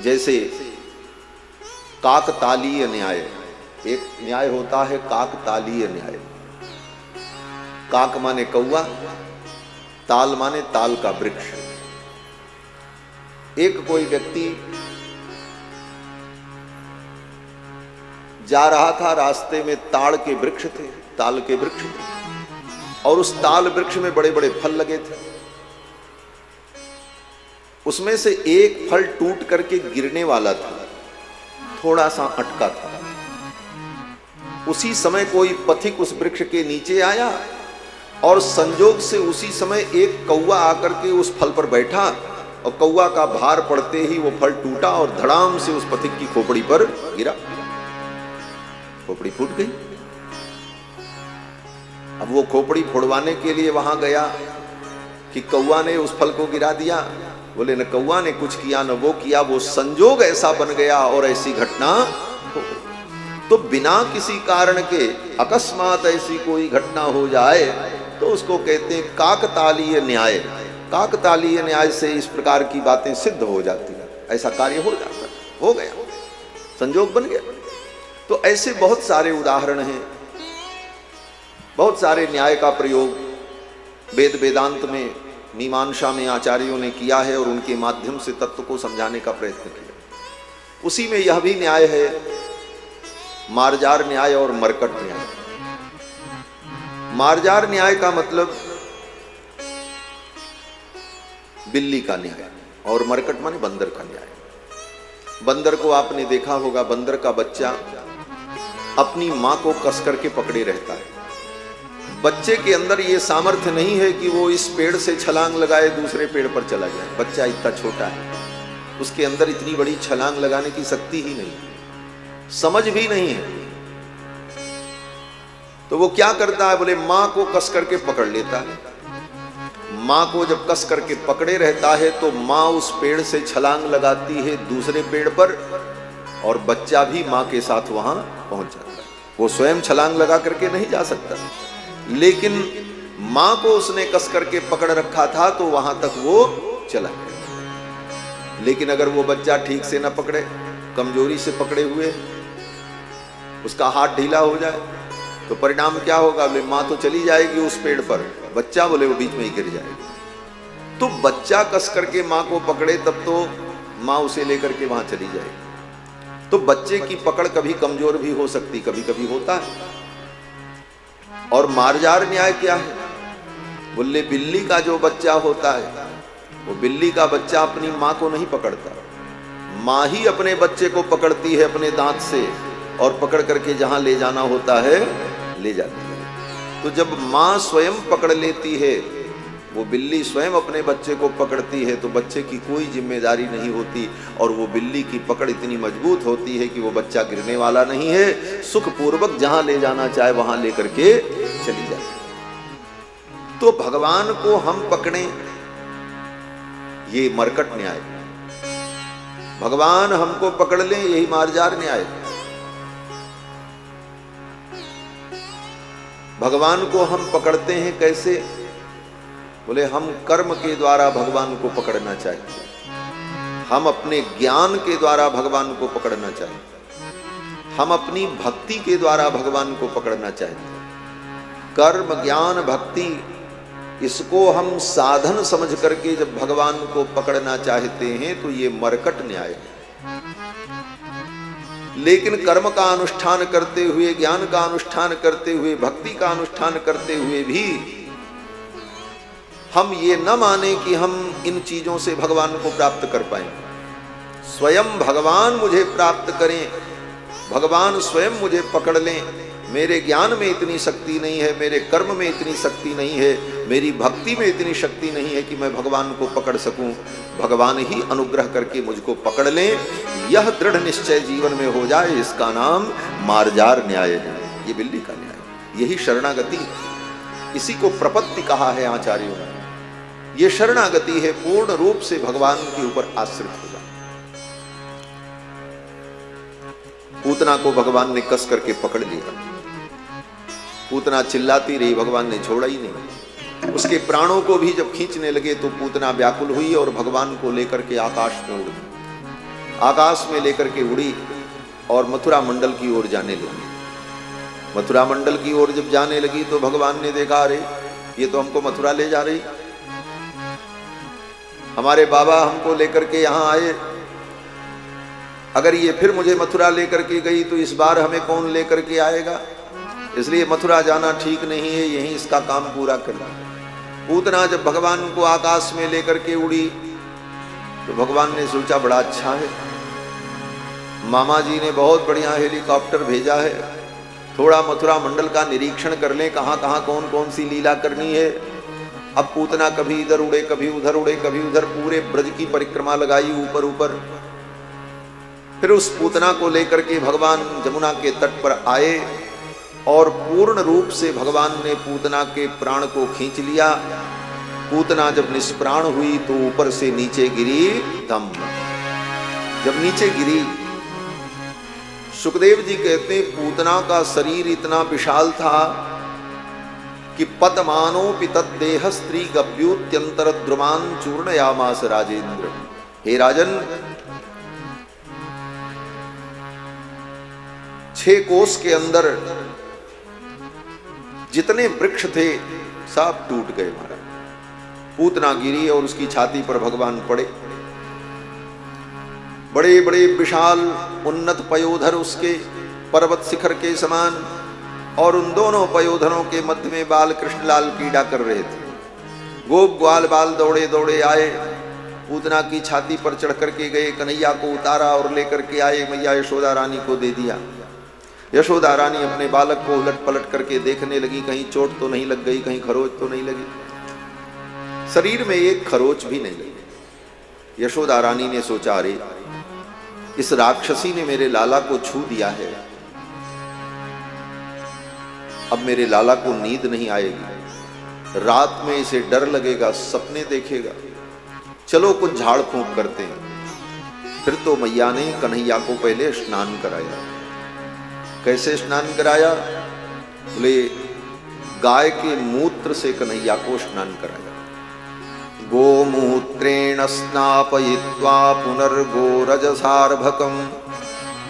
जैसे काकतालीय न्याय, एक न्याय होता है काकतालीय न्याय। काक माने कौवा, ताल माने ताल का वृक्ष। एक कोई व्यक्ति जा रहा था, रास्ते में ताड़ के वृक्ष थे, ताल के वृक्ष थे, और उस ताल वृक्ष में बड़े बड़े फल लगे थे। उसमें से एक फल टूट करके गिरने वाला था, थोड़ा सा अटका था। उसी समय कोई पथिक उस वृक्ष के नीचे आया और संजोग से उसी समय एक कौवा आकर के उस फल पर बैठा, और कौवा का भार पड़ते ही वो फल टूटा और धड़ाम से उस पथिक की खोपड़ी पर गिरा। खोपड़ी फूट गई। अब वो खोपड़ी फोड़वाने के लिए वहां गया कि कौवा ने उस फल को गिरा दिया। बोले न कौवा ने कुछ किया न वो किया, वो संजोग ऐसा बन गया और ऐसी घटना हो। तो बिना किसी कारण के अकस्मात ऐसी कोई घटना हो जाए तो उसको कहते हैं काकतालीय न्याय। काकतालीय न्याय से इस प्रकार की बातें सिद्ध हो जाती है, ऐसा कार्य हो जाता है, हो गया, संजोग बन गया। तो ऐसे बहुत सारे उदाहरण हैं, बहुत सारे न्याय का प्रयोग वेद वेदांत में, मीमांसा में आचार्यों ने किया है और उनके माध्यम से तत्व को समझाने का प्रयत्न किया। उसी में यह भी न्याय है, मार्जार न्याय और मरकट न्याय। मार्जार न्याय का मतलब बिल्ली का न्याय, और मरकट माने बंदर का न्याय। बंदर को आपने देखा होगा, बंदर का बच्चा अपनी मां को कस करके पकड़े रहता है। बच्चे के अंदर ये सामर्थ्य नहीं है कि वो इस पेड़ से छलांग लगाए दूसरे पेड़ पर चला जाए। बच्चा इतना छोटा है, उसके अंदर इतनी बड़ी छलांग लगाने की शक्ति ही नहीं, समझ भी नहीं है। तो वो क्या करता है? बोले मां को कस करके पकड़ लेता है। मां को जब कस करके पकड़े रहता है तो मां उस पेड़ से छलांग लगाती है दूसरे पेड़ पर, और बच्चा भी मां के साथ वहां पहुंच जाता है। वो स्वयं छलांग लगा करके नहीं जा सकता, लेकिन मां को उसने कस करके पकड़ रखा था तो वहां तक वो चला गया। लेकिन अगर वो बच्चा ठीक से ना पकड़े, कमजोरी से पकड़े हुए, उसका हाथ ढीला हो जाए तो परिणाम क्या होगा? बोले मां तो चली जाएगी उस पेड़ पर, बच्चा बोले वो बीच में ही गिर जाएगा। तो बच्चा कस करके मां को पकड़े तब तो मां उसे लेकर के वहां चली जाएगी। तो बच्चे की पकड़ कभी कमजोर भी हो सकती, कभी कभी होता है। और मार्जार न्याय क्या है? बोले बिल्ली का जो बच्चा होता है, वो बिल्ली का बच्चा अपनी मां को नहीं पकड़ता, मां ही अपने बच्चे को पकड़ती है अपने दांत से, और पकड़ करके जहां ले जाना होता है ले जाती है। तो जब मां स्वयं पकड़ लेती है वो बिल्ली स्वयं अपने बच्चे को पकड़ती है तो बच्चे की कोई जिम्मेदारी नहीं होती, और वो बिल्ली की पकड़ इतनी मजबूत होती है कि वो बच्चा गिरने वाला नहीं है, सुखपूर्वक जहां ले जाना चाहे वहां लेकर के चली जाए। तो भगवान को हम पकड़ें, ये मरकट न्याय। भगवान हमको पकड़ लें, यही मार्जार न्याय। भगवान को हम पकड़ते हैं कैसे? बोले हम कर्म के द्वारा भगवान को पकड़ना चाहते हैं, हम अपने ज्ञान के द्वारा भगवान को पकड़ना चाहते हैं, हम अपनी भक्ति के द्वारा भगवान को पकड़ना चाहते हैं। कर्म ज्ञान भक्ति, इसको हम साधन समझ करके जब भगवान को पकड़ना चाहते हैं तो ये मरकट न्याय है। लेकिन कर्म का अनुष्ठान करते हुए, ज्ञान का अनुष्ठान करते हुए, भक्ति का अनुष्ठान करते हुए भी हम ये न माने कि हम इन चीजों से भगवान को प्राप्त कर पाए। स्वयं भगवान मुझे प्राप्त करें, भगवान स्वयं मुझे पकड़ लें। मेरे ज्ञान में इतनी शक्ति नहीं है, मेरे कर्म में इतनी शक्ति नहीं है, मेरी भक्ति में इतनी शक्ति नहीं है कि मैं भगवान को पकड़ सकूं। भगवान ही अनुग्रह करके मुझको पकड़ लें, यह दृढ़ निश्चय जीवन में हो जाए, इसका नाम मार्जार न्याय है। ये बिल्ली का न्याय, यही शरणागति, इसी को प्रपत्ति कहा है आचार्यों ने। ये शरणागति है, पूर्ण रूप से भगवान के ऊपर आश्रित होगा। पूतना को भगवान ने कस करके पकड़ लिया, पूतना चिल्लाती रही, भगवान ने छोड़ा ही नहीं। उसके प्राणों को भी जब खींचने लगे तो पूतना व्याकुल हुई और भगवान को लेकर के आकाश में उड़ गई। आकाश में लेकर के उड़ी और मथुरा मंडल की ओर जाने लगी। मथुरा मंडल की ओर जब जाने लगी तो भगवान ने देखा, अरे ये तो हमको मथुरा ले जा रही, हमारे बाबा हमको लेकर के यहाँ आए, अगर ये फिर मुझे मथुरा लेकर के गई तो इस बार हमें कौन लेकर के आएगा, इसलिए मथुरा जाना ठीक नहीं है, यहीं इसका काम पूरा करना। पूतना जब भगवान को आकाश में लेकर के उड़ी तो भगवान ने सोचा बड़ा अच्छा है, मामा जी ने बहुत बढ़िया हेलीकॉप्टर भेजा है, थोड़ा मथुरा मंडल का निरीक्षण कर लें, कहाँ कहाँ कौन कौन सी लीला करनी है। अब पूतना कभी इधर उड़े, कभी उधर उड़े, कभी उधर, पूरे ब्रज की परिक्रमा लगाई ऊपर ऊपर। फिर उस पूतना को लेकर के भगवान जमुना के तट पर आए और पूर्ण रूप से भगवान ने पूतना के प्राण को खींच लिया। पूतना जब निष्प्राण हुई तो ऊपर से नीचे गिरी दम। जब नीचे गिरी, सुखदेव जी कहते हैं पूतना का शरीर इतना विशाल था कि पतमानोपि तद्देह स्त्री गभ्युत्यंतर द्रुमान चूर्णयामास राजेंद्र। हे राजन, 6 कोस के अंदर जितने वृक्ष थे सब टूट गए महाराज। पूतना गिरी और उसकी छाती पर भगवान पड़े। बड़े बड़े विशाल उन्नत पयोधर उसके पर्वत शिखर के समान, और उन दोनों पयोधरों के मध्य में बाल कृष्णलाल क्रीड़ा कर रहे थे। गोप ग्वाल बाल दौड़े दौड़े आए, पूतना की छाती पर चढ़ करके गए, कन्हैया को उतारा और लेकर के आए, मैया यशोदा रानी को दे दिया। यशोदा रानी अपने बालक को उलट पलट करके देखने लगी, कहीं चोट तो नहीं लग गई, कहीं खरोच तो नहीं लगी। शरीर में एक खरोच भी नहीं लगी। यशोदा रानी ने सोचा, अरे इस राक्षसी ने मेरे लाला को छू दिया है, अब मेरे लाला को नींद नहीं आएगी, रात में इसे डर लगेगा, सपने देखेगा, चलो कुछ झाड़ फूंक करते हैं। फिर तो मैया ने कन्हैया को पहले स्नान कराया। कैसे स्नान कराया? बोले गाय के मूत्र से कन्हैया को स्नान कराया। गोमूत्रेण स्नापयित्वा पुनर्गोरजसार्भकम,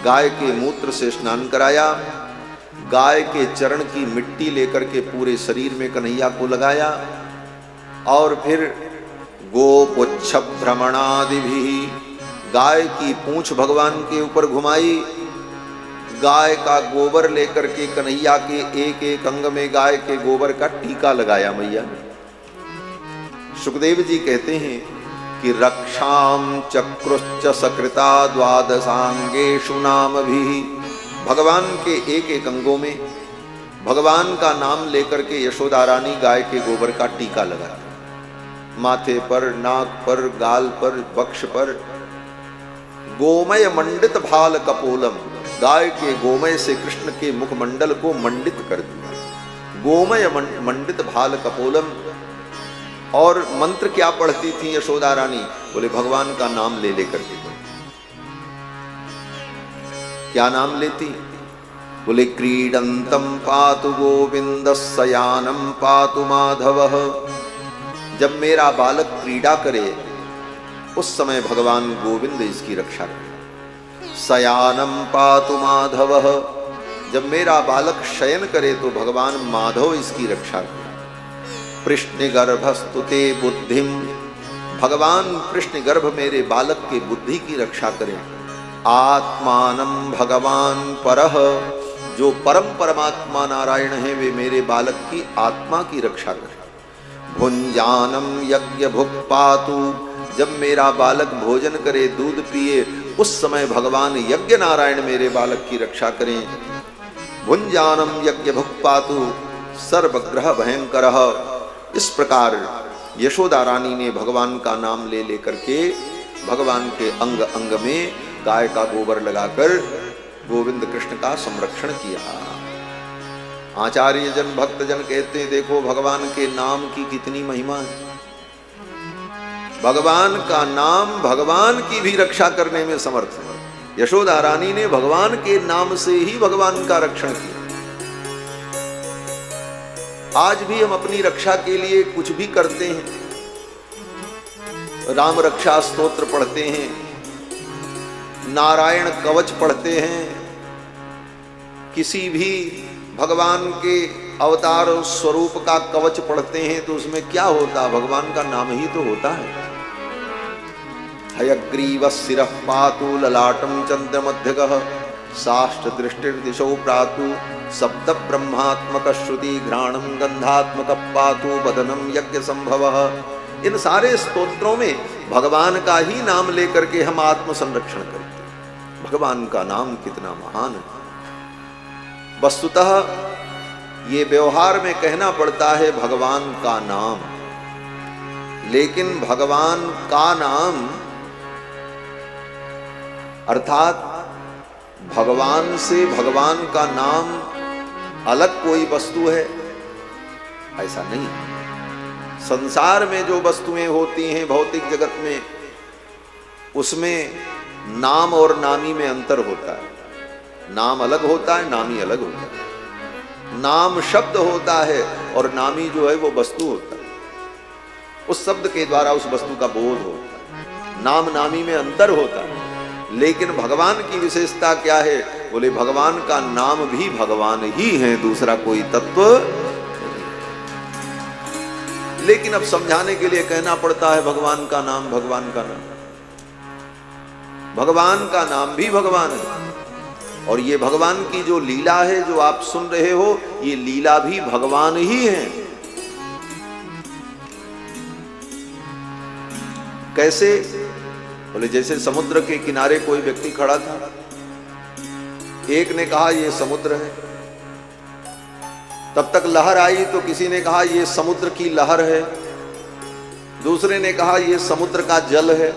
गाय के मूत्र से स्नान कराया। गाय के चरण की मिट्टी लेकर के पूरे शरीर में कन्हैया को लगाया, और फिर गोपुच्छ भ्रमणादि भी, गाय की पूंछ भगवान के ऊपर घुमाई। गाय का गोबर लेकर के कन्हैया के एक एक अंग में गाय के गोबर का टीका लगाया मैया ने। सुखदेव जी कहते हैं कि रक्षाम चक्रुश्च सकृता द्वादशांगेषु नाम भी, भगवान के एक एक अंगों में भगवान का नाम लेकर के यशोदा रानी गाय के गोबर का टीका लगाती। माथे पर, नाक पर, गाल पर, वक्ष पर गोमय मंडित भाल कपोलम, गाय के गोमय से कृष्ण के मुखमंडल को मंडित कर दिया। गोमय मंडित भाल कपोलम। और मंत्र क्या पढ़ती थी यशोदा रानी? बोले भगवान का नाम ले लेकर के। क्या नाम लेती? बोले क्रीडंतम पातु गोविंद शयानम पातु माधव। जब मेरा बालक क्रीड़ा करे उस समय भगवान गोविंद इसकी रक्षा करे। शयानम पातु माधव। जब मेरा बालक शयन करे तो भगवान माधव इसकी रक्षा करे। कृष्णगर्भस्तुते बुद्धिम। भगवान कृष्णगर्भ मेरे बालक के बुद्धि की रक्षा करें। आत्मानम भगवान परह। जो परम परमात्मा नारायण है वे मेरे बालक की आत्मा की रक्षा करें। भुंजानम यज्ञ भुक् पातु। जब मेरा बालक भोजन करे, दूध पिए, उस समय भगवान यज्ञ नारायण मेरे बालक की रक्षा करें। भुंजानम यज्ञ भुक् पातु सर्वग्रह भयंकरः। इस प्रकार यशोदा रानी ने भगवान का नाम ले लेकर के भगवान के अंग अंग में गाय का गोबर लगाकर गोविंद कृष्ण का संरक्षण किया। आचार्य जन भक्त जन कहते हैं देखो भगवान के नाम की कितनी महिमा है। भगवान का नाम भगवान की भी रक्षा करने में समर्थ है। यशोदा रानी ने भगवान के नाम से ही भगवान का रक्षण किया। आज भी हम अपनी रक्षा के लिए कुछ भी करते हैं। राम रक्षा स्तोत्र पढ़ते हैं, नारायण कवच पढ़ते हैं, किसी भी भगवान के अवतार स्वरूप का कवच पढ़ते हैं तो उसमें क्या होता? भगवान का नाम ही तो होता है। हयग्रीव शिरः पातु ललाटम चंद्रमध्यगः साष्ट दृष्टिर्दिशो प्रातु सप्त ब्रह्मात्मक श्रुति घ्राणम गंधात्मक पातु बदनम यज्ञ संभवः। इन सारे स्तोत्रों में भगवान का ही नाम लेकर के हम आत्म संरक्षण करते हैं। भगवान का नाम कितना महान है। वस्तुतः ये व्यवहार में कहना पड़ता है भगवान का नाम, लेकिन भगवान का नाम अर्थात भगवान से भगवान का नाम अलग कोई वस्तु है ऐसा नहीं। संसार में जो वस्तुएं होती हैं भौतिक जगत में, उसमें नाम और नामी में अंतर होता है। नाम अलग होता है, नामी अलग होता है। नाम शब्द होता है और नामी जो है वो वस्तु होता है। उस शब्द के द्वारा उस वस्तु का बोध होता है। नाम नामी में अंतर होता है। लेकिन भगवान की विशेषता क्या है? बोले भगवान का नाम भी भगवान ही है, दूसरा कोई तत्व नहीं। लेकिन अब समझाने के लिए कहना पड़ता है भगवान का नाम, भगवान का नाम। भगवान का नाम भी भगवान है और ये भगवान की जो लीला है जो आप सुन रहे हो, ये लीला भी भगवान ही है। कैसे? बोले जैसे समुद्र के किनारे कोई व्यक्ति खड़ा था, एक ने कहा ये समुद्र है, तब तक लहर आई तो किसी ने कहा ये समुद्र की लहर है, दूसरे ने कहा ये समुद्र का जल है,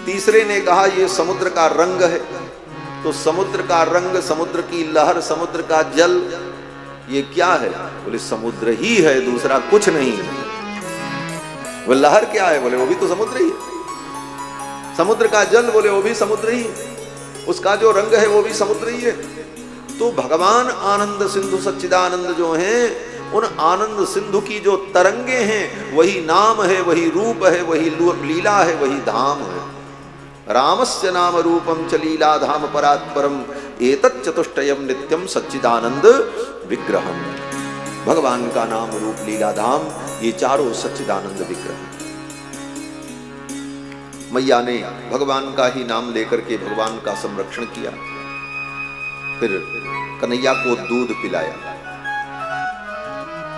तीसरे ने कहा ये समुद्र का रंग है। तो समुद्र का रंग, समुद्र की लहर, समुद्र का जल, ये क्या है? बोले समुद्र ही है, दूसरा कुछ नहीं है। वो लहर क्या है? बोले वो भी तो समुद्र ही है। समुद्र का जल, बोले वो भी समुद्र ही है। उसका जो रंग है वो भी समुद्र ही है। तो भगवान आनंद सिंधु सच्चिदानंद जो हैं, उन आनंद सिंधु की जो तरंगे हैं वही नाम है, वही रूप है, वही लीला है, वही धाम है। रामस्य नाम रूपम च लीला धाम परात्परम एतत् चतुष्टयम नित्यम सच्चिदानंद विग्रहम। भगवान का नाम रूप लीला धाम ये चारों सच्चिदानंद विग्रह। मैया ने भगवान का ही नाम लेकर के भगवान का संरक्षण किया। फिर कन्हैया को दूध पिलाया।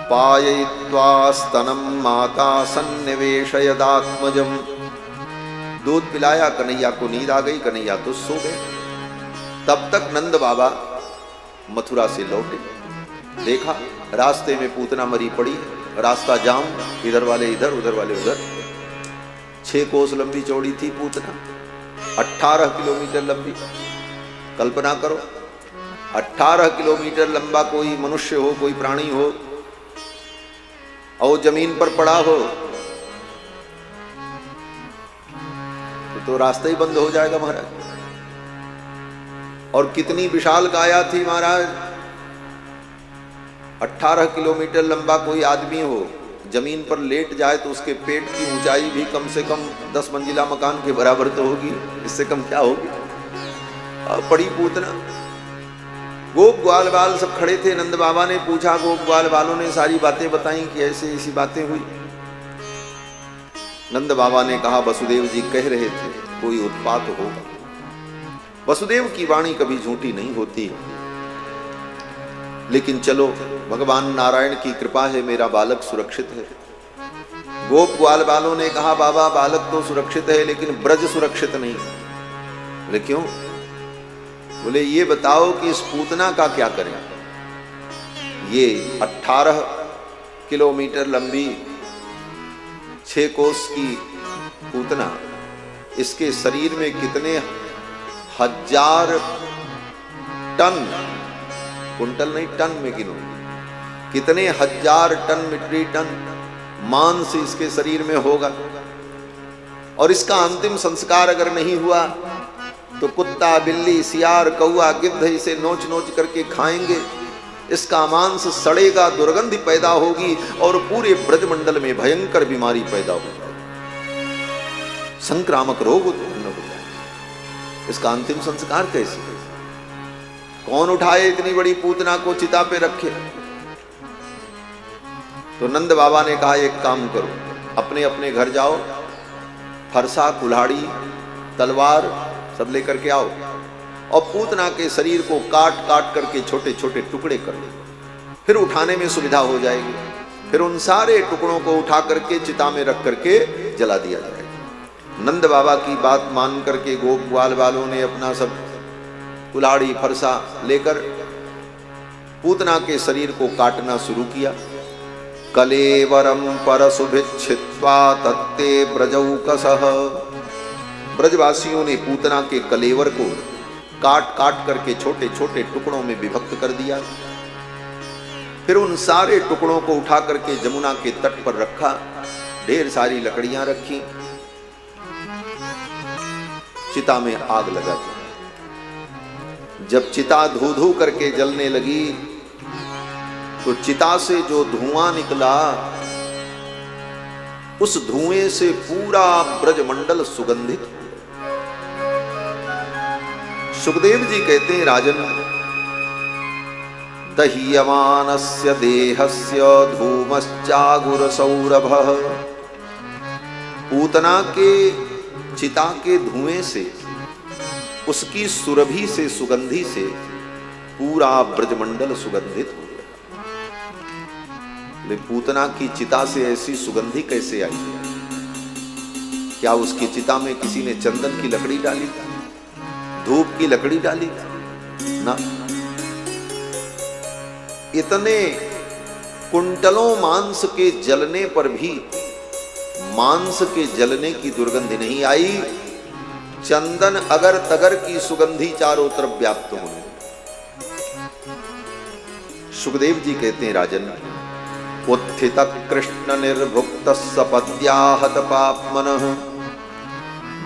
पाययित्वा स्तनम माता सन्निवेशयदात्मजम। दूध पिलाया, कन्हैया को नींद आ गई, कन्हैया तो सो गए। तब तक नंद बाबा मथुरा से लौटे। देखा रास्ते में पूतना मरी पड़ी है, रास्ता जाम, इधर वाले इधर, उधर वाले उधर। 6 कोस लंबी चौड़ी थी पूतना, 18 किलोमीटर लंबी। कल्पना करो, 18 किलोमीटर लंबा कोई मनुष्य हो, कोई प्राणी हो, और जमीन पर पड़ा हो तो रास्ता ही बंद हो जाएगा महाराज। और कितनी विशाल काया थी महाराज। 18 किलोमीटर लंबा कोई आदमी हो, जमीन पर लेट जाए तो उसके पेट की ऊंचाई भी कम से कम 10 मंजिला मकान के बराबर तो होगी, इससे कम क्या होगी। बड़ी पूतना। गोप ग्वाल बाल सब खड़े थे। नंद बाबा ने पूछा, गोप ग्वाल बालों ने सारी बातें बताई कि ऐसे ऐसी बातें हुई। नंद बाबा ने कहा, वसुदेव जी कह रहे थे कोई उत्पात होगा। वसुदेव की वाणी कभी झूठी नहीं होती। लेकिन चलो, भगवान नारायण की कृपा है, मेरा बालक सुरक्षित है। गोप ग्वाल बालों ने कहा, बाबा बालक तो सुरक्षित है लेकिन ब्रज सुरक्षित नहीं। बोले क्यों? बोले ये बताओ कि इस पूतना का क्या करें। ये 18 किलोमीटर लंबी 6 कोस की पूतना, इसके शरीर में कितने हजार टन, कुंटल नहीं टन में गिनो, कितने हजार टन मीट्रिक टन मांस इसके शरीर में होगा। और इसका अंतिम संस्कार अगर नहीं हुआ तो कुत्ता, बिल्ली, सियार, कौआ, गिद्ध इसे नोच नोच करके खाएंगे। इसका मांस सड़ेगा, दुर्गंध पैदा होगी और पूरे ब्रजमंडल में भयंकर बीमारी पैदा हो जाएगी, संक्रामक रोग उत्पन्न हो जाए। इसका अंतिम संस्कार कैसे? कौन उठाए इतनी बड़ी पूतना को चिता पे रखे? तो नंद बाबा ने कहा, एक काम करो, अपने अपने घर जाओ, फरसा, कुल्हाड़ी, तलवार सब लेकर के आओ और पूतना के शरीर को काट काट करके छोटे छोटे टुकड़े कर लो। फिर उठाने में सुविधा हो जाएगी। फिर उन सारे टुकड़ों को उठा करके चिता में रख करके जला दिया जाएगा। नंद बाबा की बात मान करके गोप ग्वाल वालों ने अपना सब कुल्हाड़ी, फरसा लेकर पूतना के शरीर को काटना शुरू किया। कलेवरम परशुभिच्छित्वा तत्ते ब्रजौकसः। ब्रजवासियों ने पूतना के कलेवर को काट काट करके छोटे छोटे टुकड़ों में विभक्त कर दिया। फिर उन सारे टुकड़ों को उठा करके जमुना के तट पर रखा। ढेर सारी लकड़ियां रखी, चिता में आग लगा दी। जब चिता धू धू करके जलने लगी तो चिता से जो धुआं निकला, उस धुएं से पूरा ब्रजमंडल सुगंधित हो। सुखदेव जी कहते हैं, राजन, दह्यमानस्य देहस्य धूमश्चागुर सौरभः। पूतना के चिता के धुएं से, उसकी सुरभि से, सुगंधि से पूरा ब्रजमंडल सुगंधित हो गया। लेकिन पूतना की चिता से ऐसी सुगंधि कैसे आई? क्या उसकी चिता में किसी ने चंदन की लकड़ी डाली थी, धूप की लकड़ी डाली थी? ना। इतने कुंटलों मांस के जलने पर भी मांस के जलने की दुर्गंधि नहीं आई। चंदन अगर तगर की सुगंधि चारों तरफ व्याप्त होने। सुखदेव जी कहते हैं, राजन, उत्थित कृष्ण निर्भुक्त सपद्याहत पापमनः।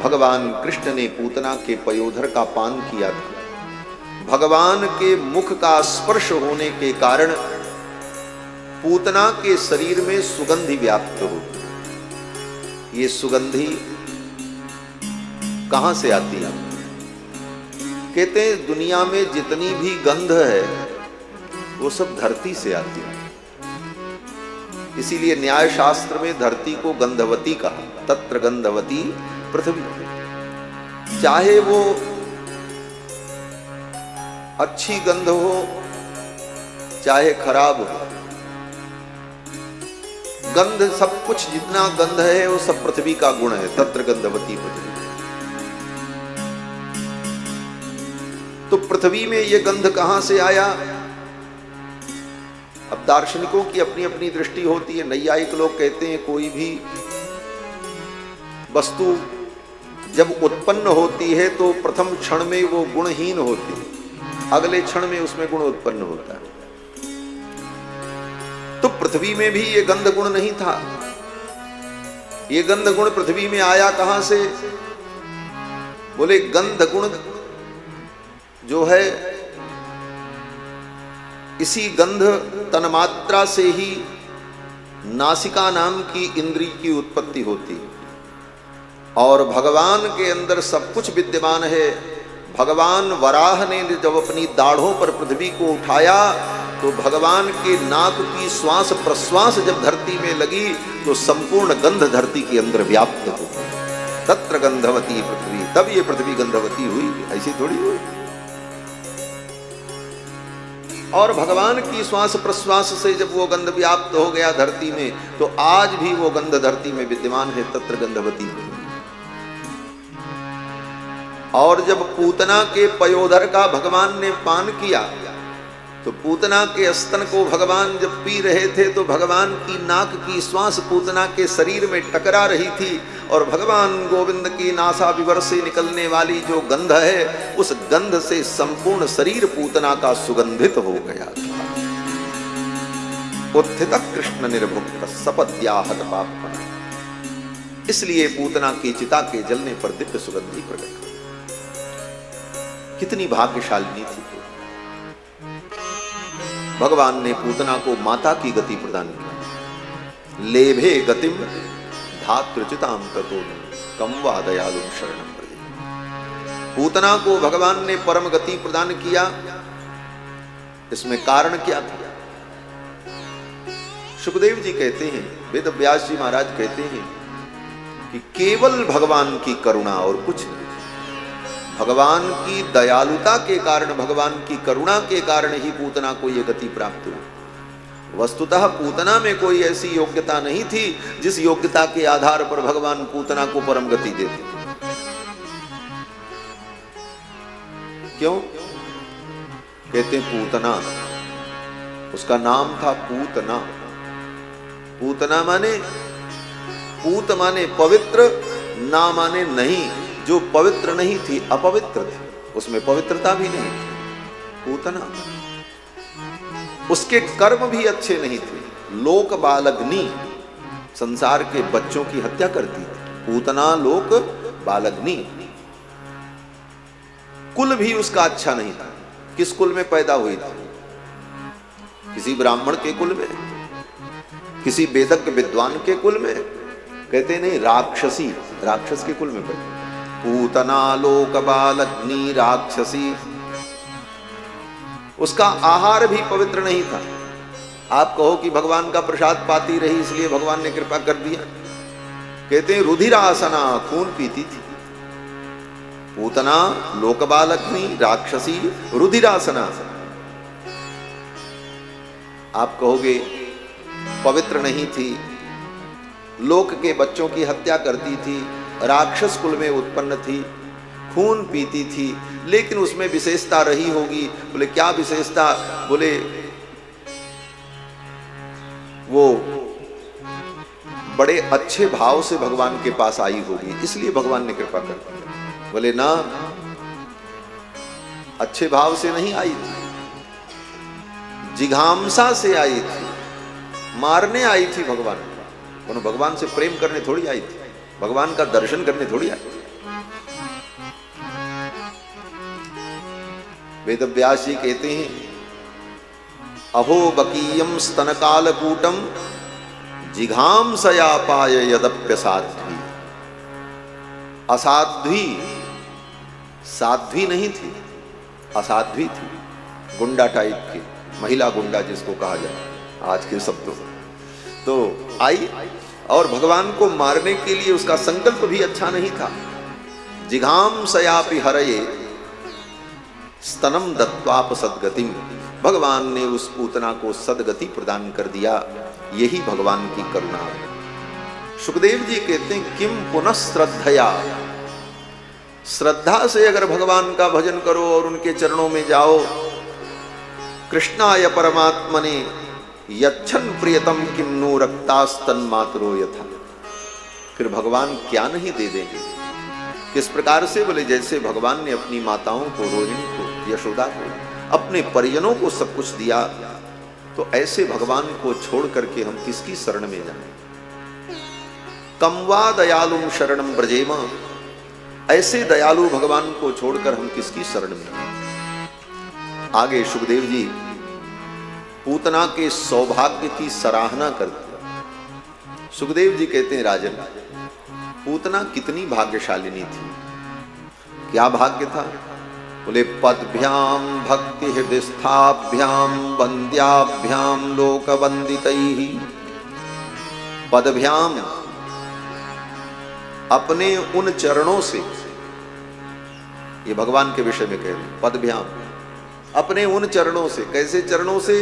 भगवान कृष्ण ने पूतना के पयोधर का पान किया था। भगवान के मुख का स्पर्श होने के कारण पूतना के शरीर में सुगंधि व्याप्त हो। ये सुगंधि कहां से आती है? कहते हैं, दुनिया में जितनी भी गंध है वो सब धरती से आती है। इसीलिए न्याय शास्त्र में धरती को गंधवती कहा। तत्र गंधवती पृथ्वी। चाहे वो अच्छी गंध हो चाहे खराब हो, गंध सब कुछ, जितना गंध है वो सब पृथ्वी का गुण है। तत्र गंधवती पृथ्वी। तो पृथ्वी में ये गंध कहां से आया? अब दार्शनिकों की अपनी अपनी दृष्टि होती है। नैयायिक लोग कहते हैं कोई भी वस्तु जब उत्पन्न होती है तो प्रथम क्षण में वो गुणहीन होती है, अगले क्षण में उसमें गुण उत्पन्न होता है। तो पृथ्वी में भी ये गंध गुण नहीं था। ये गंध गुण पृथ्वी में आया कहां से? बोले गंध गुण जो है इसी गंध तन्मात्रा से ही नासिका नाम की इंद्रिय की उत्पत्ति होती है, और भगवान के अंदर सब कुछ विद्यमान है। भगवान वराह ने जब अपनी दाढ़ों पर पृथ्वी को उठाया तो भगवान के नाक की श्वास प्रश्वास जब धरती में लगी तो संपूर्ण गंध धरती के अंदर व्याप्त हो, तत्र गंधवती पृथ्वी, तब ये पृथ्वी गंधवती हुई, ऐसी थोड़ी हुई। और भगवान की श्वास प्रश्वास से जब वो गंध व्याप्त हो गया धरती में, तो आज भी वो गंध धरती में विद्यमान है, तत्र गंधवती। और जब पूतना के पयोधर का भगवान ने पान किया तो पूतना के स्तन को भगवान जब पी रहे थे तो भगवान की नाक की श्वास पूतना के शरीर में टकरा रही थी, और भगवान गोविंद की नासा विवर से निकलने वाली जो गंध है उस गंध से संपूर्ण शरीर पूतना का सुगंधित हो गया था। उत्थित कृष्ण निर्भुक्त सपद्याहत पाप, इसलिए पूतना की चिता के जलने पर दिव्य सुगंधी प्रकट। कितनी भाग्यशालिनी थी। भगवान ने पूतना को माता की गति प्रदान की। लेभे गतिम धातृचिताम ततो कम वा दयालु शरणम प्रति। पूतना को भगवान ने परम गति प्रदान किया। इसमें कारण क्या था? सुखदेव जी कहते हैं, वेद व्यास जी महाराज कहते हैं कि केवल भगवान की करुणा और कुछ नहीं। भगवान की दयालुता के कारण, भगवान की करुणा के कारण ही पूतना को यह गति प्राप्त हुई। वस्तुतः पूतना में कोई ऐसी योग्यता नहीं थी जिस योग्यता के आधार पर भगवान पूतना को परम गति देते। क्यों कहते पूतना? उसका नाम था पूतना। पूतना माने, पूत माने पवित्र, ना माने नहीं। जो पवित्र नहीं थी, अपवित्र थी, उसमें पवित्रता भी नहीं थी पूतना। उसके कर्म भी अच्छे नहीं थे। लोक बालग्नि, संसार के बच्चों की हत्या करती थी पूतना। लोक बालग्नि, कुल भी उसका अच्छा नहीं था। किस कुल में पैदा हुई थी? किसी ब्राह्मण के कुल में, किसी वेदज्ञ विद्वान के कुल में? कहते नहीं, राक्षसी, राक्षस के कुल में पैदा। पूतना लोक बालग्नि राक्षसी। उसका आहार भी पवित्र नहीं था। आप कहो कि भगवान का प्रसाद पाती रही इसलिए भगवान ने कृपा कर दिया। कहते हैं रुधिरासना, खून पीती थी पूतना। लोक बालग्नि राक्षसी रुधिरासना। आप कहोगे पवित्र नहीं थी, लोक के बच्चों की हत्या करती थी, राक्षस कुल में उत्पन्न थी, खून पीती थी, लेकिन उसमें विशेषता रही होगी। बोले क्या विशेषता? बोले वो बड़े अच्छे भाव से भगवान के पास आई होगी, इसलिए भगवान ने कृपा कर दी। बोले ना, अच्छे भाव से नहीं आई थी, जिघांसा से आई थी, मारने आई थी भगवान। भगवान से प्रेम करने थोड़ी आई थी, भगवान का दर्शन करने थोड़ी आई। वेद व्यास जी कहते हैं अहो बकीयम स्तनकालकूटम जिघांसया पाय यदप्यसाध्वी। असाध्वी, साध्वी नहीं थी, असाध्वी थी। गुंडा टाइप की, महिला गुंडा जिसको कहा जाए आज के शब्दों। तो आई और भगवान को मारने के लिए उसका संकल्प भी अच्छा नहीं था। जिघांसयापि हरये स्तनम दत्वाप सद्गतिम। भगवान ने उस पूतना को सदगति प्रदान कर दिया। यही भगवान की करुणा है। सुखदेव जी कहते हैं किम पुनः श्रद्धया। श्रद्धा से अगर भगवान का भजन करो और उनके चरणों में जाओ, कृष्णाय परमात्मने यच्छन प्रियतम किम नु रक्तास्तन मातरो यथा। फिर भगवान क्या नहीं दे देंगे। किस प्रकार से? बोले जैसे भगवान ने अपनी माताओं को, रोहिणी को, यशोदा को, अपने परिजनों को सब कुछ दिया, तो ऐसे भगवान को छोड़ करके हम किसकी शरण में जाएं? कमवा दयालुम शरणम ब्रजेम, ऐसे दयालु भगवान को छोड़कर हम किसकी शरण में? आगे सुखदेव जी पूतना के सौभाग्य की सराहना करते। सुखदेव जी कहते हैं, राजन, पूतना कितनी भाग्यशालिनी थी। क्या भाग्य था? बोले पदभ्याम भक्ति हृदयस्थाभ्याम वंद्याभ्याम लोक वंदितैहि। पदभ्याम, अपने उन चरणों से, ये भगवान के विषय में कह रहे हैं, पदभ्याम, अपने उन चरणों से। कैसे चरणों से?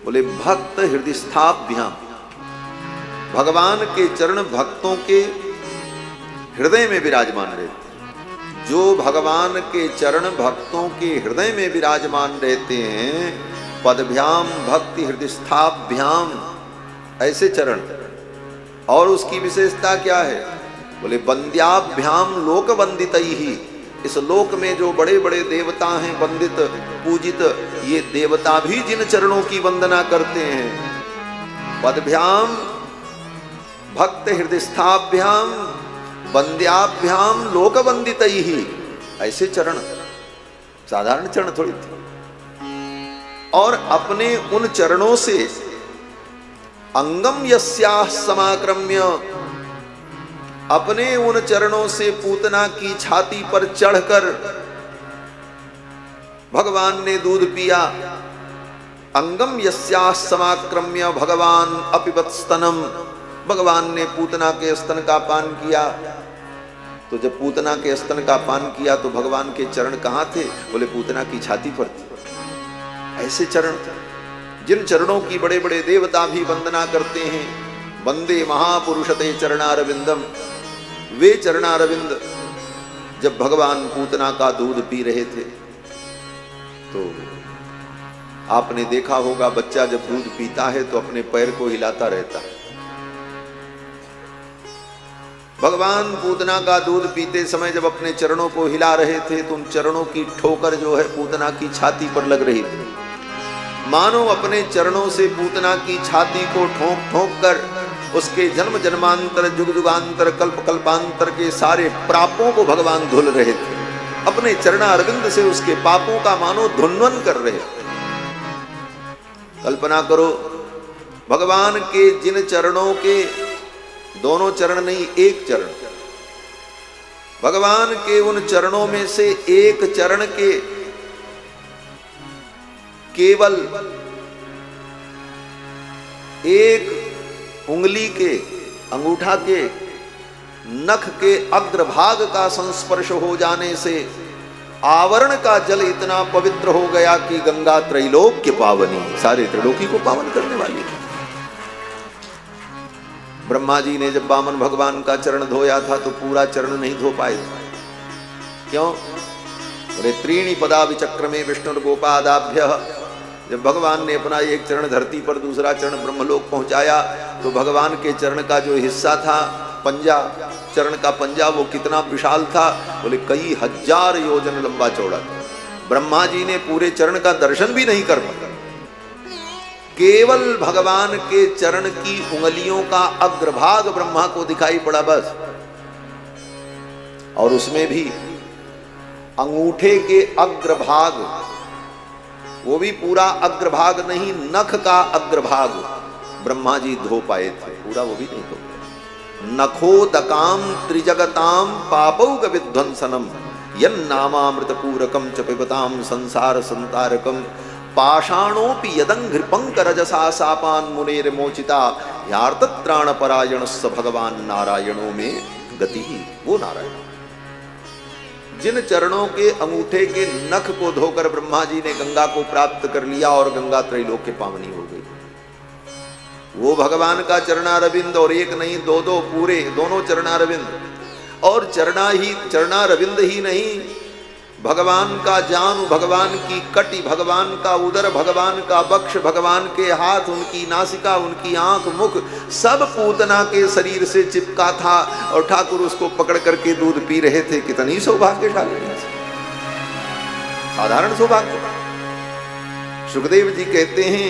बोले भक्त हृदयस्थाभ्याम, भगवान के चरण भक्तों के हृदय में विराजमान रहते। जो भगवान के चरण भक्तों के हृदय में विराजमान रहते हैं, पदभ्याम भक्ति हृदयस्थाभ्याम, ऐसे चरण। और उसकी विशेषता क्या है? बोले वंद्याभ्याम लोक वंदितैहि। इस लोक में जो बड़े बड़े देवता हैं वंदित पूजित, ये देवता भी जिन चरणों की वंदना करते हैं। पदभ्याम भक्त हृदयस्थाभ्याम वंद्याभ्याम लोक वंदितैहि, ऐसे चरण, साधारण चरण थोड़ी थे। और अपने उन चरणों से अंगम यस्याः समाक्रम्य, अपने उन चरणों से पूतना की छाती पर चढ़कर भगवान ने दूध पिया। अंगम यस्याः समाक्रम्य भगवान अपिबत स्तनम, भगवान ने पूतना के स्तन का पान किया। तो जब पूतना के स्तन का पान किया तो भगवान के चरण कहाँ थे? बोले पूतना की छाती पर थे। ऐसे चरण, जिन चरणों की बड़े बड़े देवता भी वंदना करते हैं। वंदे महापुरुषते चरणारविंदम, वे चरणारविंद जब भगवान पूतना का दूध पी रहे थे, तो आपने देखा होगा बच्चा जब दूध पीता है तो अपने पैर को हिलाता रहता है। भगवान पूतना का दूध पीते समय जब अपने चरणों को हिला रहे थे तो उन चरणों की ठोकर जो है पूतना की छाती पर लग रही थी। मानो अपने चरणों से पूतना की छाती को ठोक ठोक कर उसके जन्म जन्मांतर जुग जुगांतर कल्प कल्पांतर के सारे पापों को भगवान धुल रहे थे। अपने चरणारविंद से उसके पापों का मानो धुन्वन कर रहे थे। कल्पना करो, भगवान के जिन चरणों के, दोनों चरण नहीं एक चरण, भगवान के उन चरणों में से एक चरण के केवल एक उंगली के, अंगूठा के नख के अग्रभाग का संस्पर्श हो जाने से आवरण का जल इतना पवित्र हो गया कि गंगा त्रैलोक्य पावनी, सारे त्रिलोकी को पावन करने वाली। ब्रह्मा जी ने जब वामन भगवान का चरण धोया था तो पूरा चरण नहीं धो पाए थे। क्यों? बोले त्रीणि पदा विचक्र में विष्णु गोपादाभ्य। जब भगवान ने अपना एक चरण धरती पर, दूसरा चरण ब्रह्मलोक पहुंचाया, तो भगवान के चरण का जो हिस्सा था, पंजा, चरण का पंजा, वो कितना विशाल था? बोले कई हजार योजन लंबा चौड़ा था। ब्रह्मा जी ने पूरे चरण का दर्शन भी नहीं कर पाया। केवल भगवान के चरण की उंगलियों का अग्रभाग ब्रह्मा को दिखाई पड़ा बस। और उसमें भी अंगूठे के अग्रभाग, वो भी पूरा अग्रभाग नहीं, नख का अग्रभाग ब्रह्मा जी धो पाए थे, पूरा वो भी नहीं धो पाए। नखोदकाम त्रिजगताम पापौग विध्वंसनम यन्नामामृत पूरकम च पिबताम संसार संतारकम पाषाणोपि यदंघ्रिपंकरजसा सापान मुनेर मोचिता यार्तत्राण परायण स भगवान नारायणों में गति ही, वो नारायण। जिन चरणों के अंगूठे के नख को धोकर ब्रह्मा जी ने गंगा को प्राप्त कर लिया और गंगा त्रैलोक्य पावनी हो गई, वो भगवान का चरणारविंद, और एक नहीं दो दो, पूरे दोनों चरणारविंद। और चरणारविंद ही नहीं, भगवान का जानु, भगवान की कटी, भगवान का उदर, भगवान का वक्ष, भगवान के हाथ, उनकी नासिका, उनकी आंख, मुख, सब पूतना के शरीर से चिपका था और ठाकुर उसको पकड़ करके दूध पी रहे थे। कितनी सौभाग्यशाली, साधारण सौभाग्य। सुखदेव जी कहते हैं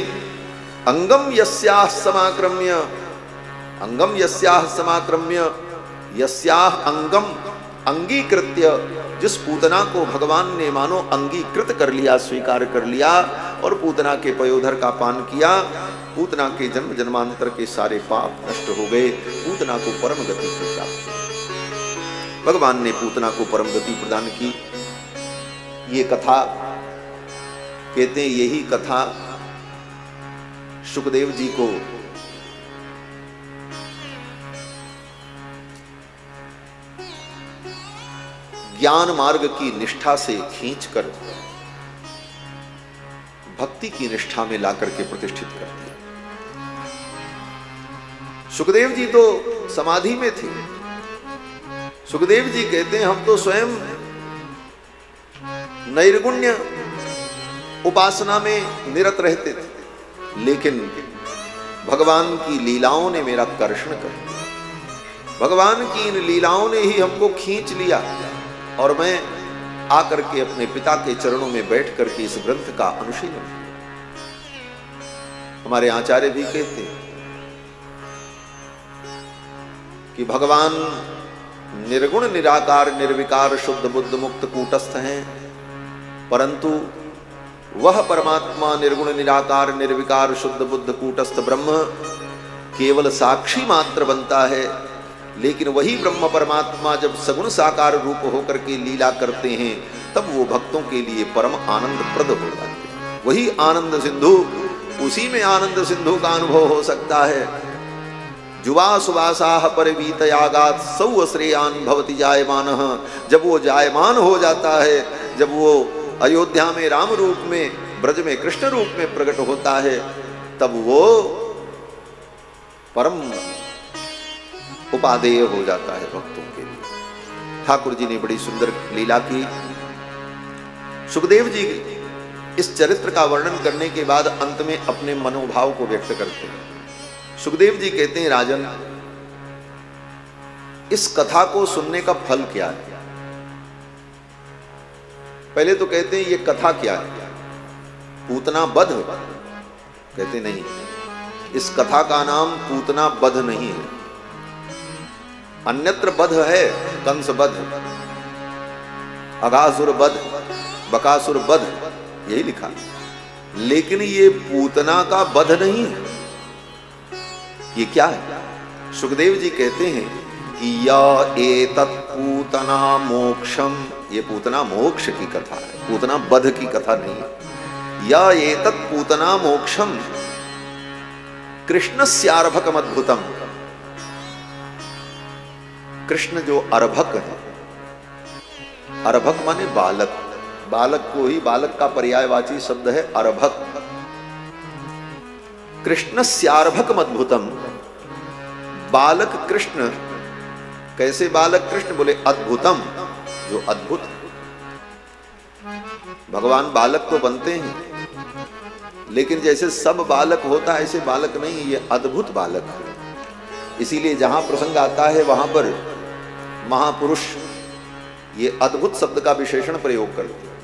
अंगम यस्याह समाक्रम्य, अंगम यस्याह समाक्रम्य, यस्याह अंगम अंगीकृत्य, जिस पूतना को भगवान ने मानो अंगीकृत कर लिया, स्वीकार कर लिया और पूतना के पयोधर का पान किया, पूतना के जन्म जन्मांतर के सारे पाप नष्ट हो गए, पूतना को परम गति प्राप्त हुई। भगवान ने पूतना को परम गति प्रदान की। ये कथा कहते हैं, यही कथा सुखदेव जी को ज्ञान मार्ग की निष्ठा से खींचकर भक्ति की निष्ठा में लाकर के प्रतिष्ठित कर दिया। सुखदेव जी तो समाधि में थे। सुखदेव जी कहते हैं हम तो स्वयं नैर्गुण्य उपासना में निरत रहते थे, लेकिन भगवान की लीलाओं ने मेरा कर्षण कर दिया। भगवान की इन लीलाओं ने ही हमको खींच लिया और मैं आकर के अपने पिता के चरणों में बैठ करके इस ग्रंथ का अनुशीलन। हमारे आचार्य भी कहते हैं कि भगवान निर्गुण निराकार निर्विकार शुद्ध बुद्ध मुक्त कूटस्थ हैं, परंतु वह परमात्मा निर्गुण निराकार निर्विकार शुद्ध बुद्ध कूटस्थ ब्रह्म केवल साक्षी मात्र बनता है, लेकिन वही ब्रह्म परमात्मा जब सगुण साकार रूप होकर के लीला करते हैं तब वो भक्तों के लिए परम आनंद प्रद हो जाते हैं। वही आनंद सिंधु, उसी में आनंद सिंधु का अनुभव हो सकता है। जुवा सुवासाह परवीत यागात सौ श्रेयान भवति जायमान। जब वो जायमान हो जाता है, जब वो अयोध्या में राम रूप में, ब्रज में कृष्ण रूप में प्रकट होता है, तब वो परम उपादेय हो जाता है भक्तों के लिए। ठाकुर जी ने बड़ी सुंदर लीला की। सुखदेव जी इस चरित्र का वर्णन करने के बाद अंत में अपने मनोभाव को व्यक्त करते हैं। सुखदेव जी कहते हैं राजन, इस कथा को सुनने का फल क्या है? पहले तो कहते हैं ये कथा क्या है? पूतना बध? कहते नहीं, इस कथा का नाम पूतना बध नहीं है। अन्यत्र बध है, कंस बध, अघासुर बध, बकासुर बध, यही लिखा, लेकिन ये पूतना का बध नहीं है। ये क्या है? सुखदेव जी कहते हैं कि या एतत् पूतना मोक्षम, ये पूतना मोक्ष की कथा है, पूतना बध की कथा नहीं है। या एतत् पूतना मोक्षम कृष्णस्यार्भकम अद्भुतम। कृष्ण जो अर्भक है, अर्भक माने बालक, बालक को ही, बालक का पर्यायवाची शब्द है अर्भक। कृष्णस्यार्भकम अद्भुतम, बालक कृष्ण। कैसे बालक कृष्ण? बोले अद्भुतम, जो अद्भुत। भगवान बालक तो बनते हैं, लेकिन जैसे सब बालक होता है ऐसे बालक नहीं, ये अद्भुत बालक है। इसीलिए जहां प्रसंग आता है वहां पर महापुरुष ये अद्भुत शब्द का विशेषण प्रयोग करते हैं।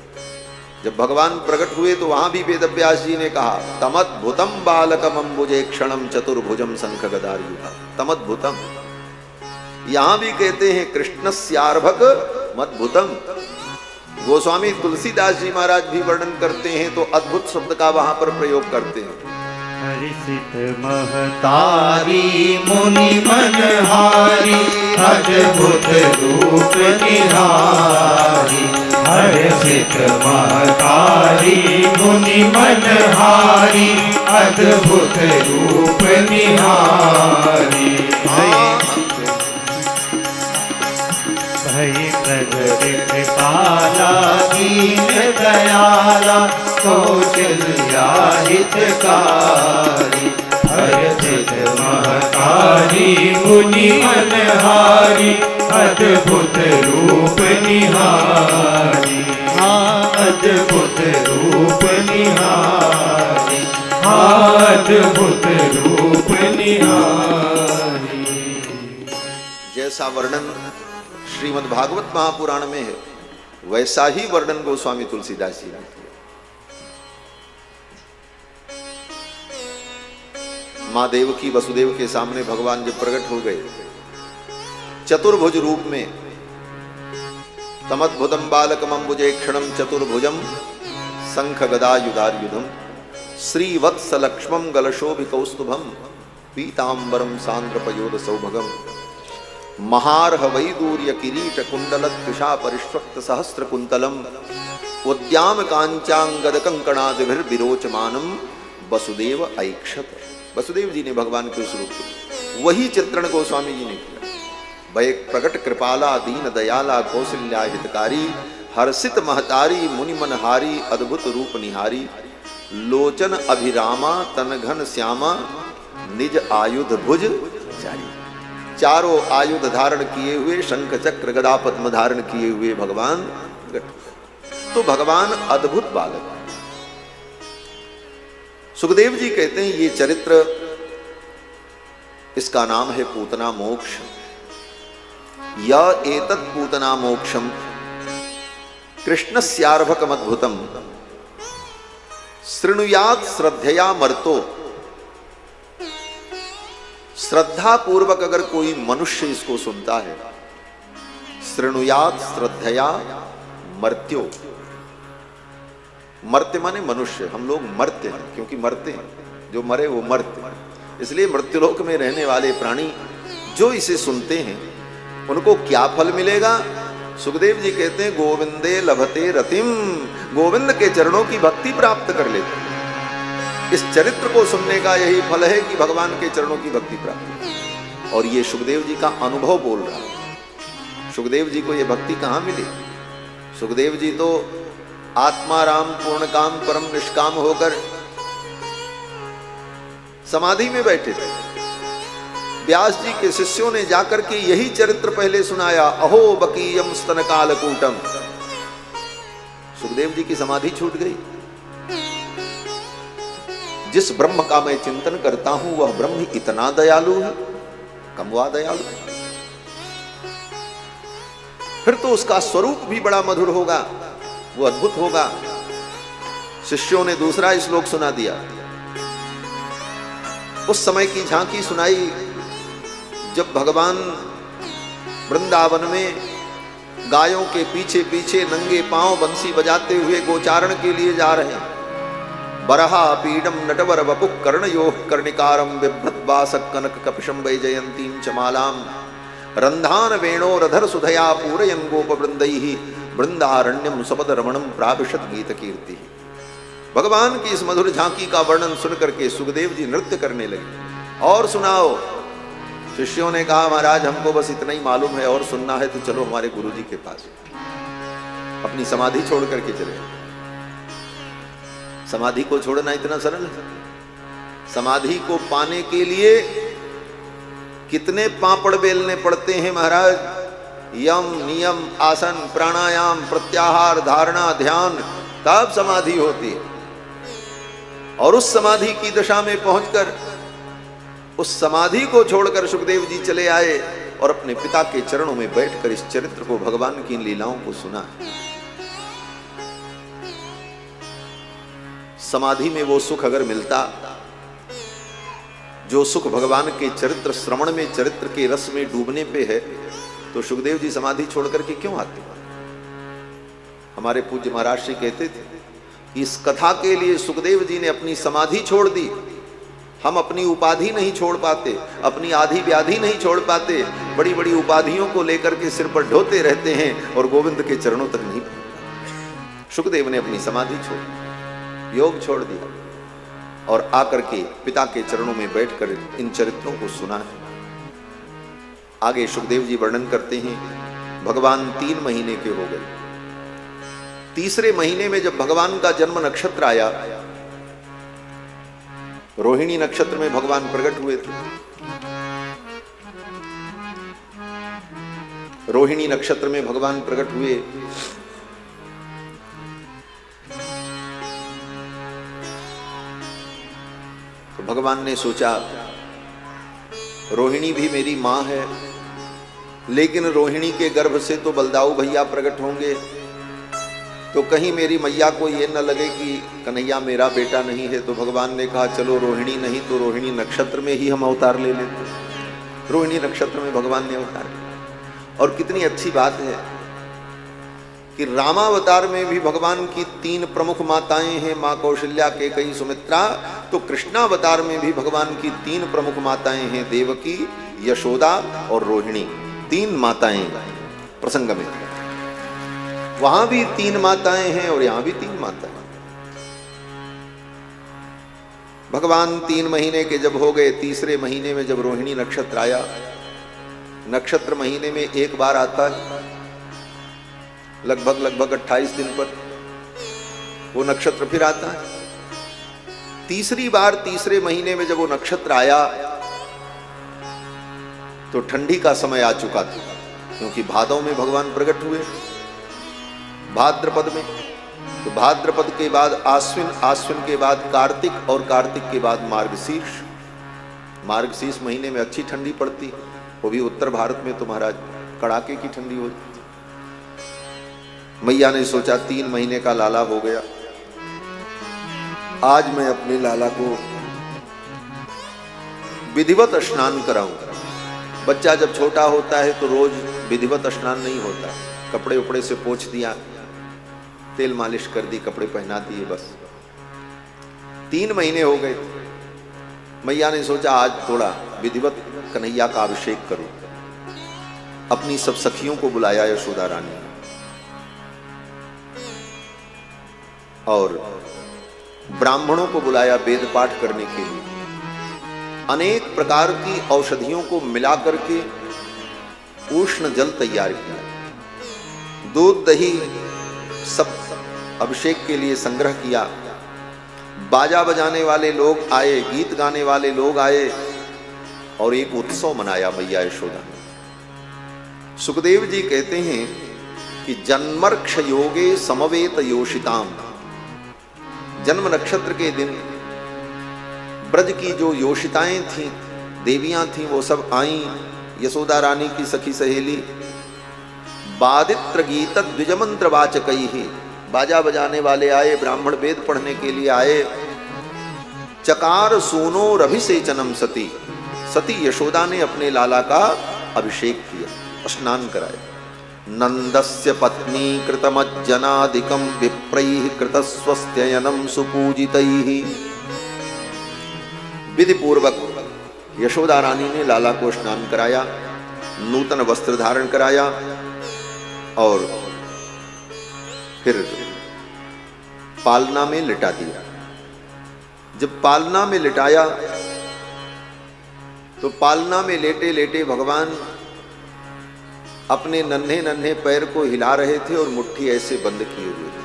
जब भगवान प्रकट हुए तो वहां भी वेदव्यास जी ने कहा तमद्भुतम बालकम अम्बुजे क्षणम चतुर्भुजम शंख गदायुधा, तमद्भुतम। यहां भी कहते हैं कृष्णस्यार्भक मद्भुतम। गोस्वामी तुलसीदास जी महाराज भी वर्णन करते हैं तो अद्भुत शब्द का वहां पर प्रयोग करते हैं। हर्षित महतारी मुनि मनहारी, अद्भुत रूप निहारी। हर्षित महतारी मुनि मनहारी, अद्भुत रूप निहारी। भई प्रगट कृपाला दीन दयाला, कौशल्या हितकारी। हर्षित महतारी मुनि मनहारी, अद्भुत रूप निहारी। जैसा वर्णन श्रीमद् भागवत महापुराण में है, वैसा ही वर्णन गोस्वामी तुलसीदास जी ने किया। मां देवकी वसुदेव के सामने भगवान जब प्रकट हो गए चतुर्भुज रूप में, तमद्भुतम बालकमंबुजे क्षणम चतुर्भुजम शंख गदायुधार्युधम श्रीवत्सलक्ष्मम गलशोभिकौस्तुभम पीतांबरम सांद्रपयोद सौभगम महार्ह वैदूर्य किरीट कुंडलत्कृशा परिष्वक्त सहस्त्र कुंतलम उद्याम कांचांगद कंकणादिभिर्विरोचमानम वसुदेव ऐक्षत। वसुदेव जी ने भगवान के उस रूप को, वही चित्रण गोस्वामी जी ने किया। वह प्रकट कृपाला दीन दयाला कौशल्या हितकारी हर्षित महतारी मुनि मनहारी अद्भुत रूप निहारी लोचन अभिरामा तनघन श्यामा निज आयुध भुज जारी। चारों आयुध धारण किए हुए, शंख चक्र गदा पद्म धारण किए हुए भगवान तो भगवान अद्भुत बालक। सुखदेव जी कहते हैं ये चरित्र, इसका नाम है पूतना मोक्ष। या एतत् पूतना मोक्षम कृष्णस्यार्भकमद्भुतम शृणुयात श्रद्धया मर्तो। श्रद्धा पूर्वक अगर कोई मनुष्य इसको सुनता है, शृणुयात श्रद्धया मर्त्यो। मर्त्य माने मनुष्य, हम लोग मर्त्य हैं क्योंकि मरते हैं, जो मरे वो मर्त्य। इसलिए मृत्युलोक में रहने वाले प्राणी जो इसे सुनते हैं उनको क्या फल मिलेगा? सुखदेव जी कहते हैं गोविंदे लभते रतिम, गोविंद के चरणों की भक्ति प्राप्त कर लेते हैं। इस चरित्र को सुनने का यही फल है कि भगवान के चरणों की भक्ति प्राप्त। और ये सुखदेव जी का अनुभव बोल रहा है। सुखदेव जी को ये भक्ति कहाँ मिली? सुखदेव जी तो आत्मा राम पूर्ण काम परम निष्काम होकर समाधि में बैठे थे। व्यास जी के शिष्यों ने जाकर के यही चरित्र पहले सुनाया, अहो बकीयम स्तन कालकूटम। सुखदेव जी की समाधि छूट गई। जिस ब्रह्म का मैं चिंतन करता हूं वह ब्रह्म इतना दयालु है, कमवा दयालु। फिर तो उसका स्वरूप भी बड़ा मधुर होगा, वो अद्भुत होगा। शिष्यों ने दूसरा श्लोक सुना दिया। उस समय की झांकी सुनाई जब भगवान वृंदावन में गायों के पीछे पीछे नंगे पांव बंसी बजाते हुए गोचारण के लिए जा रहे हैं। बरहा पीडम नटवर वपुक कर्णयोः कर्णिकारम बिभ्रद्वासक कनक कपिशम वैजयंतीं चमालाम रंधान वेणोरधर सुधया पूरयन गोप वृंदैः वृंदारण्यम सपद रमणम प्राविशत गीत कीर्ति। भगवान की इस मधुर झांकी का वर्णन सुन करके सुखदेव जी नृत्य करने लगे। और सुनाओ। शिष्यों ने कहा महाराज हमको बस इतना ही मालूम है, और सुनना है तो चलो हमारे गुरु जी के पास। अपनी समाधि छोड़ करके चले। समाधि को छोड़ना इतना सरल है? समाधि को पाने के लिए कितने पापड़ बेलने पड़ते हैं महाराज। यम नियम आसन प्राणायाम प्रत्याहार धारणा ध्यान, तब समाधि होती है। और उस समाधि की दशा में पहुंचकर उस समाधि को छोड़कर सुखदेव जी चले आए और अपने पिता के चरणों में बैठकर इस चरित्र को, भगवान की इन लीलाओं को सुना। समाधि में वो सुख अगर मिलता जो सुख भगवान के चरित्र श्रवण में, चरित्र के रस में डूबने पे है, तो सुखदेव जी समाधि छोड़ करके क्यों आते? हमारे पूज्य महाराज जी कहते थे कि इस कथा के लिए सुखदेव जी ने अपनी समाधि छोड़ दी। हम अपनी उपाधि नहीं छोड़ पाते, अपनी आधी व्याधि नहीं छोड़ पाते, बड़ी बड़ी उपाधियों को लेकर के सिर पर ढोते रहते हैं और गोविंद के चरणों तक नहीं। सुखदेव ने अपनी समाधि छोड़, योग छोड़ दिया और आकर के पिता के चरणों में बैठकर इन चरित्रों को सुना है। आगे सुखदेव जी वर्णन करते हैं, भगवान 3 महीने के हो गए। तीसरे महीने में जब भगवान का जन्म नक्षत्र आया, रोहिणी नक्षत्र में भगवान प्रकट हुए थे। रोहिणी नक्षत्र में भगवान प्रकट हुए। तो भगवान ने सोचा रोहिणी भी मेरी मां है, लेकिन रोहिणी के गर्भ से तो बलदाऊ भैया प्रकट होंगे, तो कहीं मेरी मैया को ये न लगे कि कन्हैया मेरा बेटा नहीं है। तो भगवान ने कहा चलो रोहिणी नहीं तो रोहिणी नक्षत्र में ही हम अवतार ले लेते। रोहिणी नक्षत्र में भगवान ने अवतार लिया। और कितनी अच्छी बात है कि रामावतार में भी भगवान की 3 प्रमुख माताएं हैं, माँ कौशल्या, कैकेयी, सुमित्रा। तो कृष्णावतार में भी भगवान की 3 प्रमुख माताएं हैं, देवकी, यशोदा और रोहिणी। 3 माताएं प्रसंग में, वहां भी 3 माताएं हैं और यहां भी 3 माताएं। भगवान 3 महीने के जब हो गए, तीसरे महीने में जब रोहिणी नक्षत्र आया, नक्षत्र महीने में एक बार आता है, लगभग 28 दिन पर वो नक्षत्र फिर आता है। तीसरी बार तीसरे महीने में जब वो नक्षत्र आया तो ठंडी का समय आ चुका था, क्योंकि भादव में भगवान प्रकट हुए, भाद्रपद में। तो भाद्रपद के बाद आश्विन, आश्विन के बाद कार्तिक और कार्तिक के बाद मार्गशीर्ष। मार्गशीर्ष महीने में अच्छी ठंडी पड़ती, वो भी उत्तर भारत में तो महाराज कड़ाके की ठंडी होती। मैया ने सोचा 3 महीने का लाला हो गया, आज मैं अपने लाला को विधिवत स्नान कराऊंगा। बच्चा जब छोटा होता है तो रोज विधिवत स्नान नहीं होता, कपड़े उपड़े से पोंछ दिया, तेल मालिश कर दी, कपड़े पहना दिए, बस। 3 महीने हो गए, मैया ने सोचा आज थोड़ा विधिवत कन्हैया का अभिषेक करूं। अपनी सब सखियों को बुलाया यशोदा रानी और ब्राह्मणों को बुलाया वेद पाठ करने के लिए। अनेक प्रकार की औषधियों को मिला करके उष्ण जल तैयार किया, दूध दही सब अभिषेक के लिए संग्रह किया। बाजा बजाने वाले लोग आए, गीत गाने वाले लोग आए और एक उत्सव मनाया मैया यशोदा ने। सुखदेव जी कहते हैं कि जन्मर्क्ष योगे समवेत योषिताम। जन्म नक्षत्र के दिन ब्रज की जो योषिताएं थीं, देवियां थीं, वो सब आईं। यशोदा रानी की सखी सहेली बादित्र गीत द्विजमंत्र वाचकई ही, बाजा बजाने वाले आए, ब्राह्मण वेद पढ़ने के लिए आए। चकार सूनो रभिसेचनम सती, सती यशोदा ने अपने लाला का अभिषेक किया, स्नान कराया। नंदस्य पत्नी कृतमज्जनादिकं विप्रैः कृतस्वस्त्ययनं सुपूजितैः। विधि पूर्वक यशोदा रानी ने लाला को स्नान कराया, नूतन वस्त्र धारण कराया और फिर पालना में लिटा दिया। जब पालना में लिटाया तो पालना में लेटे लेटे भगवान अपने नन्हे नन्हे पैर को हिला रहे थे और मुट्ठी ऐसे बंद किए हुए थे।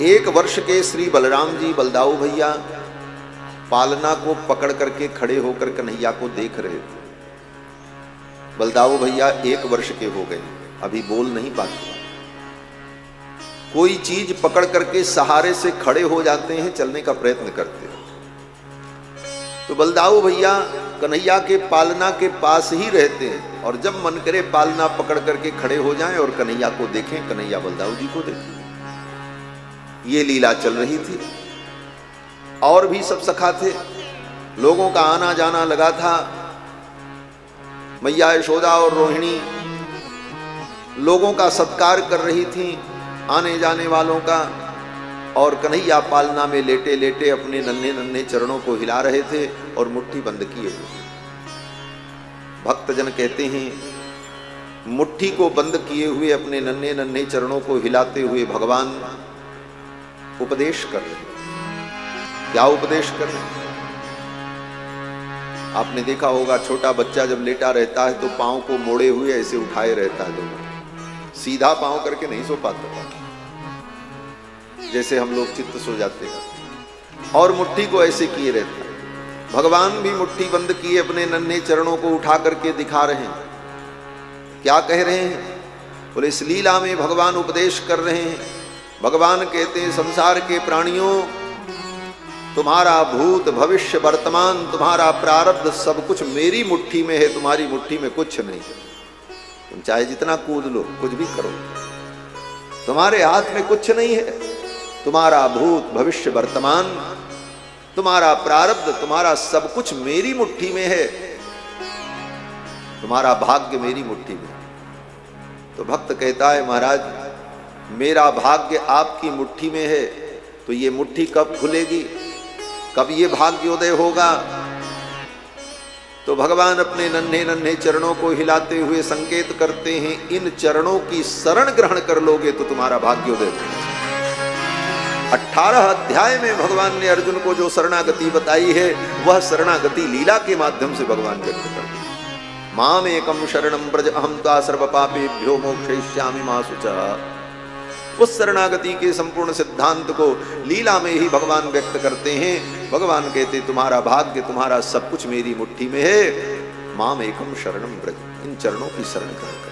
1 वर्ष के श्री बलराम जी, बलदाऊ भैया पालना को पकड़ करके खड़े होकर कन्हैया को देख रहे थे। बलदाऊ भैया 1 वर्ष के हो गए, अभी बोल नहीं पाते, कोई चीज पकड़ करके सहारे से खड़े हो जाते हैं, चलने का प्रयत्न करते हैं। तो बलदाऊ भैया कन्हैया के पालना के पास ही रहते हैं और जब मन करे पालना पकड़ करके खड़े हो जाएं और कन्हैया को देखें, कन्हैया बलदाऊ जी को देखें। ये लीला चल रही थी। और भी सब सखा थे, लोगों का आना जाना लगा था। मैया यशोदा और रोहिणी लोगों का सत्कार कर रही थी, आने जाने वालों का, और कन्हैया पालना में लेटे लेटे अपने नन्हे नन्हे चरणों को हिला रहे थे और मुट्ठी बंद किए हुए। भक्तजन कहते हैं मुट्ठी को बंद किए हुए अपने नन्हे नन्हे चरणों को हिलाते हुए भगवान उपदेश कर रहे। क्या उपदेश कर रहे? आपने देखा होगा छोटा बच्चा जब लेटा रहता है तो पांव को मोड़े हुए ऐसे उठाए रहता है, दोनों सीधा पांव करके नहीं सो पाता, जैसे हम लोग चित्त सो जाते हैं, और मुट्ठी को ऐसे किए रहता है। भगवान भी मुट्ठी बंद किए अपने नन्हे चरणों को उठा करके दिखा रहे हैं। क्या कह रहे हैं? बोले इस लीला में भगवान उपदेश कर रहे हैं। भगवान कहते हैं संसार के प्राणियों, तुम्हारा भूत भविष्य वर्तमान, तुम्हारा प्रारब्ध सब कुछ मेरी मुट्ठी में है, तुम्हारी मुट्ठी में कुछ नहीं है। तुम चाहे जितना कूद लो, कुछ भी करो, तुम्हारे हाथ में कुछ नहीं है। तुम्हारा भूत भविष्य वर्तमान, तुम्हारा प्रारब्ध, तुम्हारा सब कुछ मेरी मुट्ठी में है, तुम्हारा भाग्य मेरी मुट्ठी में। तो भक्त कहता है, महाराज मेरा भाग्य आपकी मुट्ठी में है, तो ये मुट्ठी कब खुलेगी, कब ये भाग्योदय होगा? तो भगवान अपने नन्हे नन्हे चरणों को हिलाते हुए संकेत करते हैं, इन चरणों की शरण ग्रहण कर लोगे तो तुम्हारा भाग्योदय। 18 अध्याय में भगवान ने अर्जुन को जो शरणागति बताई है, वह शरणागति लीला के माध्यम से भगवान व्यक्त करते हैं। माम एकम शरणम ब्रज अहम त्वा सर्व पापेभ्यो मोक्षयिष्यामि मा शुचः। उस शरणागति के संपूर्ण सिद्धांत को लीला में ही भगवान व्यक्त करते हैं। भगवान कहते, तुम्हारा भाग्य, तुम्हारा सब कुछ मेरी मुट्ठी में है। माम एकम शरणम ब्रज, इन चरणों की शरण ग्रहण कर।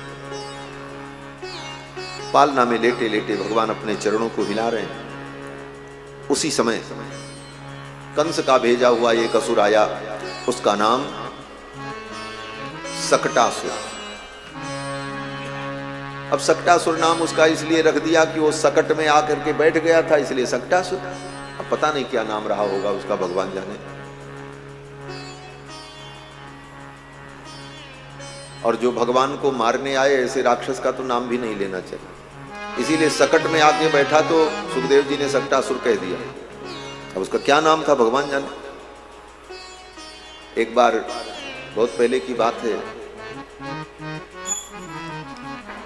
पालना में लेटे लेटे भगवान अपने चरणों को हिला रहे हैं। उसी समय कंस का भेजा हुआ एक असुर आया, उसका नाम शकटासुर। अब शकटासुर नाम उसका इसलिए रख दिया कि वो सकट में आकर के बैठ गया था, इसलिए शकटासुर। अब पता नहीं क्या नाम रहा होगा उसका, भगवान जाने। और जो भगवान को मारने आए, ऐसे राक्षस का तो नाम भी नहीं लेना चाहिए, इसीलिए सकट में आके बैठा तो सुखदेव जी ने शकटासुर कह दिया। अब उसका क्या नाम था भगवान जाने। एक बार बहुत पहले की बात है,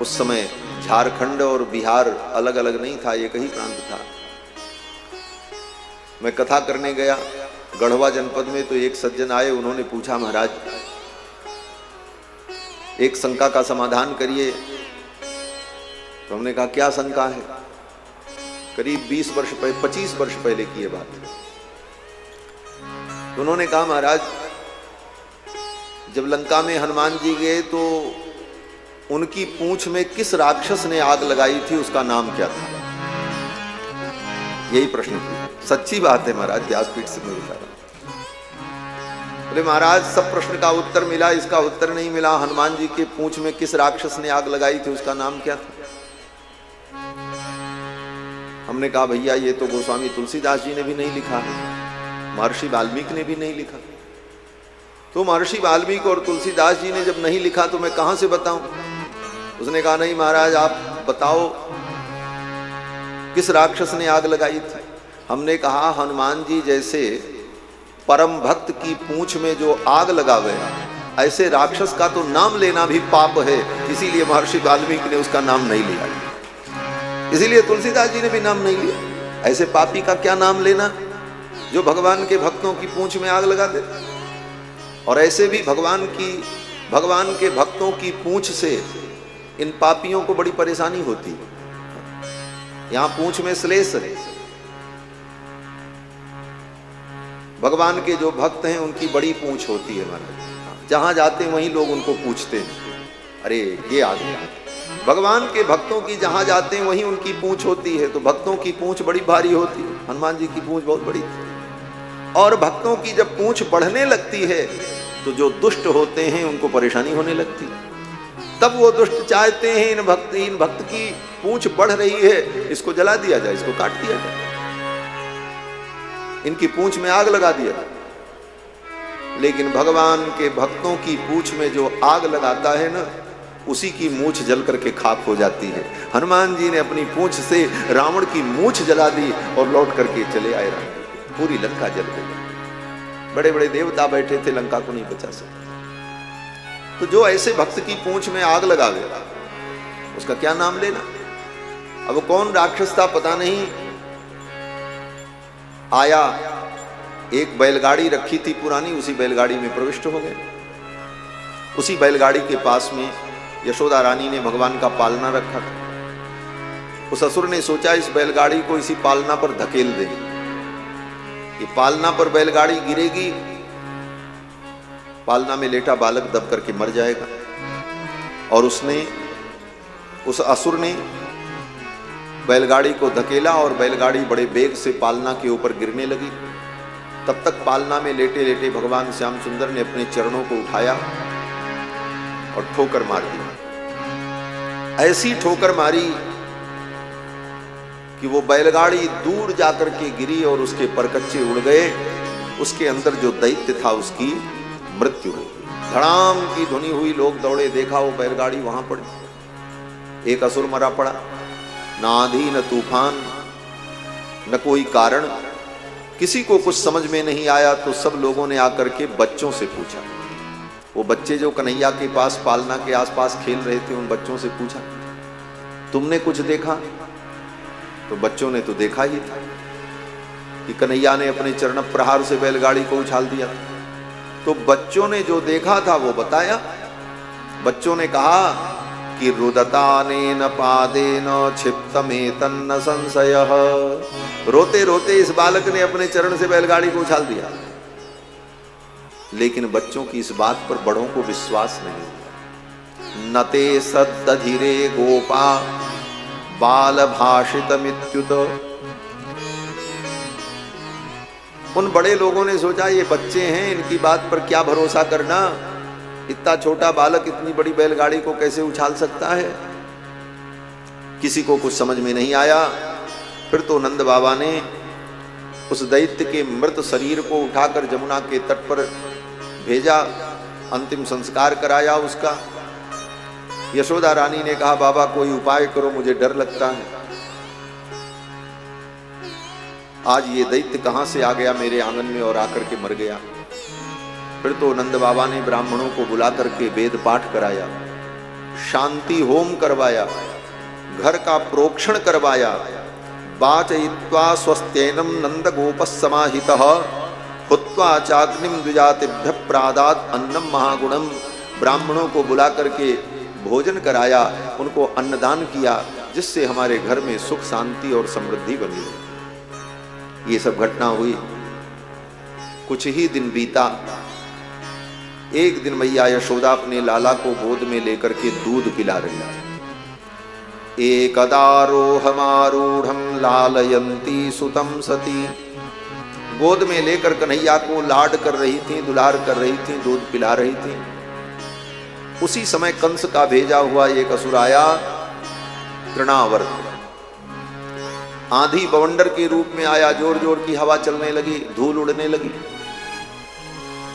उस समय झारखंड और बिहार अलग अलग नहीं था, एक ही प्रांत था। मैं कथा करने गया गढ़वा जनपद में, तो एक सज्जन आए, उन्होंने पूछा, महाराज एक शंका का समाधान करिए। तो हमने कहा, क्या शंका है? करीब 25 वर्ष पहले की ये बात है। तो उन्होंने कहा, महाराज जब लंका में हनुमान जी गए तो उनकी पूंछ में किस राक्षस ने आग लगाई थी, उसका नाम क्या था? यही प्रश्न था। सच्ची बात है महाराज, व्यासपीठ से मैं बता रहा हूं। बोले महाराज सब प्रश्न का उत्तर मिला, इसका उत्तर नहीं मिला। हनुमान जी के पूंछ में किस राक्षस ने आग लगाई थी, उसका नाम क्या था? हमने कहा, भैया ये तो गोस्वामी तुलसीदास जी ने भी नहीं लिखा है, महर्षि वाल्मीकि ने भी नहीं लिखा। तो महर्षि वाल्मीकि और तुलसीदास जी ने जब नहीं लिखा तो मैं कहां से बताऊं? उसने कहा, नहीं महाराज आप बताओ किस राक्षस ने आग लगाई थी। हमने कहा, हनुमान जी जैसे परम भक्त की पूंछ में जो आग लगावे, ऐसे राक्षस का तो नाम लेना भी पाप है, इसीलिए महर्षि वाल्मीकि ने उसका नाम नहीं लिया, इसीलिए तुलसीदास जी ने भी नाम नहीं लिया। ऐसे पापी का क्या नाम लेना जो भगवान के भक्तों की पूंछ में आग लगा दे। और ऐसे भी भगवान के भक्तों की पूंछ से इन पापियों को बड़ी परेशानी होती है। यहां पूंछ में श्लेष है। भगवान के जो भक्त हैं उनकी बड़ी पूंछ होती है महाराज, जहां जाते वहीं लोग उनको पूछते हैं, अरे ये आ गया। भगवान के भक्तों की जहां जाते हैं वहीं उनकी पूंछ होती है, तो भक्तों की पूंछ बड़ी भारी होती है। हनुमान जी की पूंछ बहुत बड़ी थी। और भक्तों की जब पूंछ बढ़ने लगती है तो जो दुष्ट होते हैं उनको परेशानी होने लगती है। तब वो दुष्ट चाहते हैं इन भक्त की पूंछ बढ़ रही है, इसको जला दिया जाए, इसको काट दिया जाए, इनकी पूंछ में आग लगा दिया जाए। लेकिन भगवान के भक्तों की पूंछ में जो आग लगाता है ना, उसी की मूंछ जल करके खाक हो जाती है। हनुमान जी ने अपनी पूंछ से रावण की मूंछ जला दी और लौट करके चले आए राम। पूरी लंका जल गई। बड़े बड़े देवता बैठे थे, लंका को नहीं बचा सकते। तो जो ऐसे भक्त की पूंछ में आग लगावे, उसका क्या नाम लेना। अब कौन राक्षस था पता नहीं, आया, एक बैलगाड़ी रखी थी पुरानी, उसी बैलगाड़ी में प्रविष्ट हो गए। उसी बैलगाड़ी के पास में यशोदा रानी ने भगवान का पालना रखा था। उस असुर ने सोचा इस बैलगाड़ी को इसी पालना पर धकेल दे, ये पालना पर बैलगाड़ी गिरेगी, पालना में लेटा बालक दब करके मर जाएगा। और उस असुर ने बैलगाड़ी को धकेला और बैलगाड़ी बड़े वेग से पालना के ऊपर गिरने लगी। तब तक पालना में लेटे लेटे भगवान श्याम सुंदर ने अपने चरणों को उठाया और ठोकर मार दी। ऐसी ठोकर मारी कि वो बैलगाड़ी दूर जाकर के गिरी और उसके परकच्चे उड़ गए। उसके अंदर जो दैत्य था उसकी मृत्यु हुई। धड़ाम की ध्वनि हुई, लोग दौड़े, देखा वो बैलगाड़ी वहां पड़ी। एक असुर मरा पड़ा, न आंधी न तूफान न कोई कारण, किसी को कुछ समझ में नहीं आया। तो सब लोगों ने आकर के बच्चों से पूछा, वो बच्चे जो कन्हैया के पास पालना के आसपास खेल रहे थे, उन बच्चों से पूछा, तुमने कुछ देखा? तो बच्चों ने तो देखा ही था कि कन्हैया ने अपने चरण प्रहार से बैलगाड़ी को उछाल दिया। तो बच्चों ने जो देखा था वो बताया। बच्चों ने कहा कि रुदतानेन पादेन क्षिप्तमेतन्न संशयः। रोते रोते इस बालक ने अपने चरण से बैलगाड़ी को उछाल दिया। लेकिन बच्चों की इस बात पर बड़ों को विश्वास नहीं। नते सद्दधिरे गोपा बाल भाषितमित्युत। उन बड़े लोगों ने सोचा ये बच्चे हैं, इनकी बात पर क्या भरोसा करना, इतना छोटा बालक इतनी बड़ी बैलगाड़ी को कैसे उछाल सकता है। किसी को कुछ समझ में नहीं आया। फिर तो नंद बाबा ने उस दैत्य के मृत शरीर को उठाकर जमुना के तट पर भेजा, अंतिम संस्कार कराया उसका। यशोदा रानी ने कहा, बाबा कोई उपाय करो, मुझे डर लगता है। आज ये दैत्य कहां से आ गया मेरे आंगन में और आकर के मर गया। फिर तो नंद बाबा ने ब्राह्मणों को बुला करके वेद पाठ कराया, शांति होम करवाया, घर का प्रोक्षण करवाया। वाचयित्वा स्वस्त्यैनम नंद गोपस् समाहितः हुत्वा चाग्निम द्विजातिभ्य प्रादात अन्नम महागुणम। ब्राह्मणों को बुला करके भोजन कराया, उनको अन्नदान किया, जिससे हमारे घर में सुख शांति और समृद्धि बनी। ये सब घटना हुई। कुछ ही दिन बीता। एक दिन मैया यशोदा अपने लाला को गोद में लेकर के दूध पिला रही थी। एकदारोहमारूढ़ं लालयंती सुतम सती। गोद में लेकर कन्हैया को लाड कर रही थी, दुलार कर रही थी, दूध पिला रही थी। उसी समय कंस का भेजा हुआ एक असुर आया, तृणावर्त। आंधी बवंडर के रूप में आया, जोर जोर की हवा चलने लगी, धूल उड़ने लगी।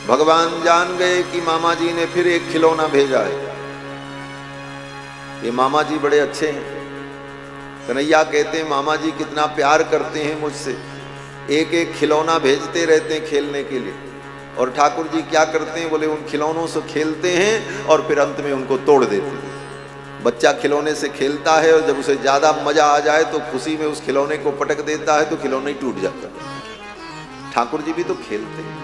भगवान जान गए कि मामा जी ने फिर एक खिलौना भेजा है। ये मामा जी बड़े अच्छे हैं। कन्हैया कहते हैं मामा जी कितना प्यार करते हैं मुझसे, एक एक खिलौना भेजते रहते हैं खेलने के लिए। और ठाकुर जी क्या करते हैं, बोले उन खिलौनों से खेलते हैं और फिर अंत में उनको तोड़ देते हैं। बच्चा खिलौने से खेलता है और जब उसे ज्यादा मजा आ जाए तो खुशी में उस खिलौने को पटक देता है तो खिलौना ही टूट जाता है। ठाकुर जी भी तो खेलते हैं।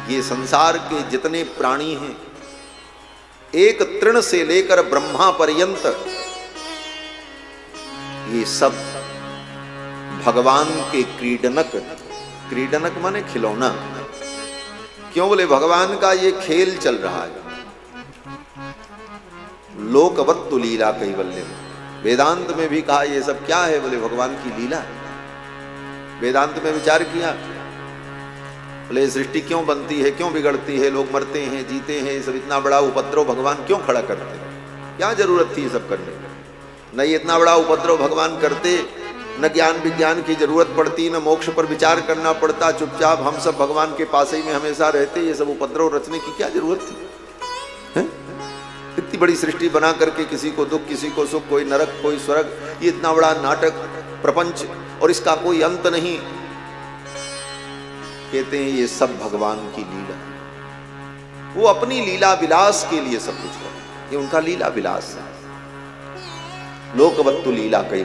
ये संसार के जितने प्राणी हैं, एक तृण से लेकर ब्रह्मा पर्यंत, ये सब भगवान के क्रीडनक। क्रीडनक माने खिलौना। क्यों? बोले भगवान का ये खेल चल रहा है। लोकवत्तु लीला कैवल्यम। वेदांत में भी कहा ये सब क्या है, बोले भगवान की लीला। वेदांत में विचार किया, बोले सृष्टि क्यों बनती है, क्यों बिगड़ती है, लोग मरते हैं, जीते हैं, सब इतना बड़ा उपद्रव भगवान क्यों खड़ा करते हैं? क्या जरूरत थी ये सब करने की? न इतना बड़ा उपद्रव भगवान करते, न ज्ञान विज्ञान की जरूरत पड़ती, न मोक्ष पर विचार करना पड़ता। चुपचाप हम सब भगवान के पास ही में हमेशा रहते। ये सब उपद्रव रचने की क्या जरूरत थी? है? इतनी बड़ी सृष्टि बना करके किसी को दुख, किसी को सुख, कोई नरक, कोई स्वर्ग, ये इतना बड़ा नाटक प्रपंच, और इसका कोई अंत नहीं। कहते हैं ये सब भगवान की लीला। वो अपनी लीला विलास के लिए सब कुछ कर, ये उनका लीला विलास है। लोकवत्तु लीला कई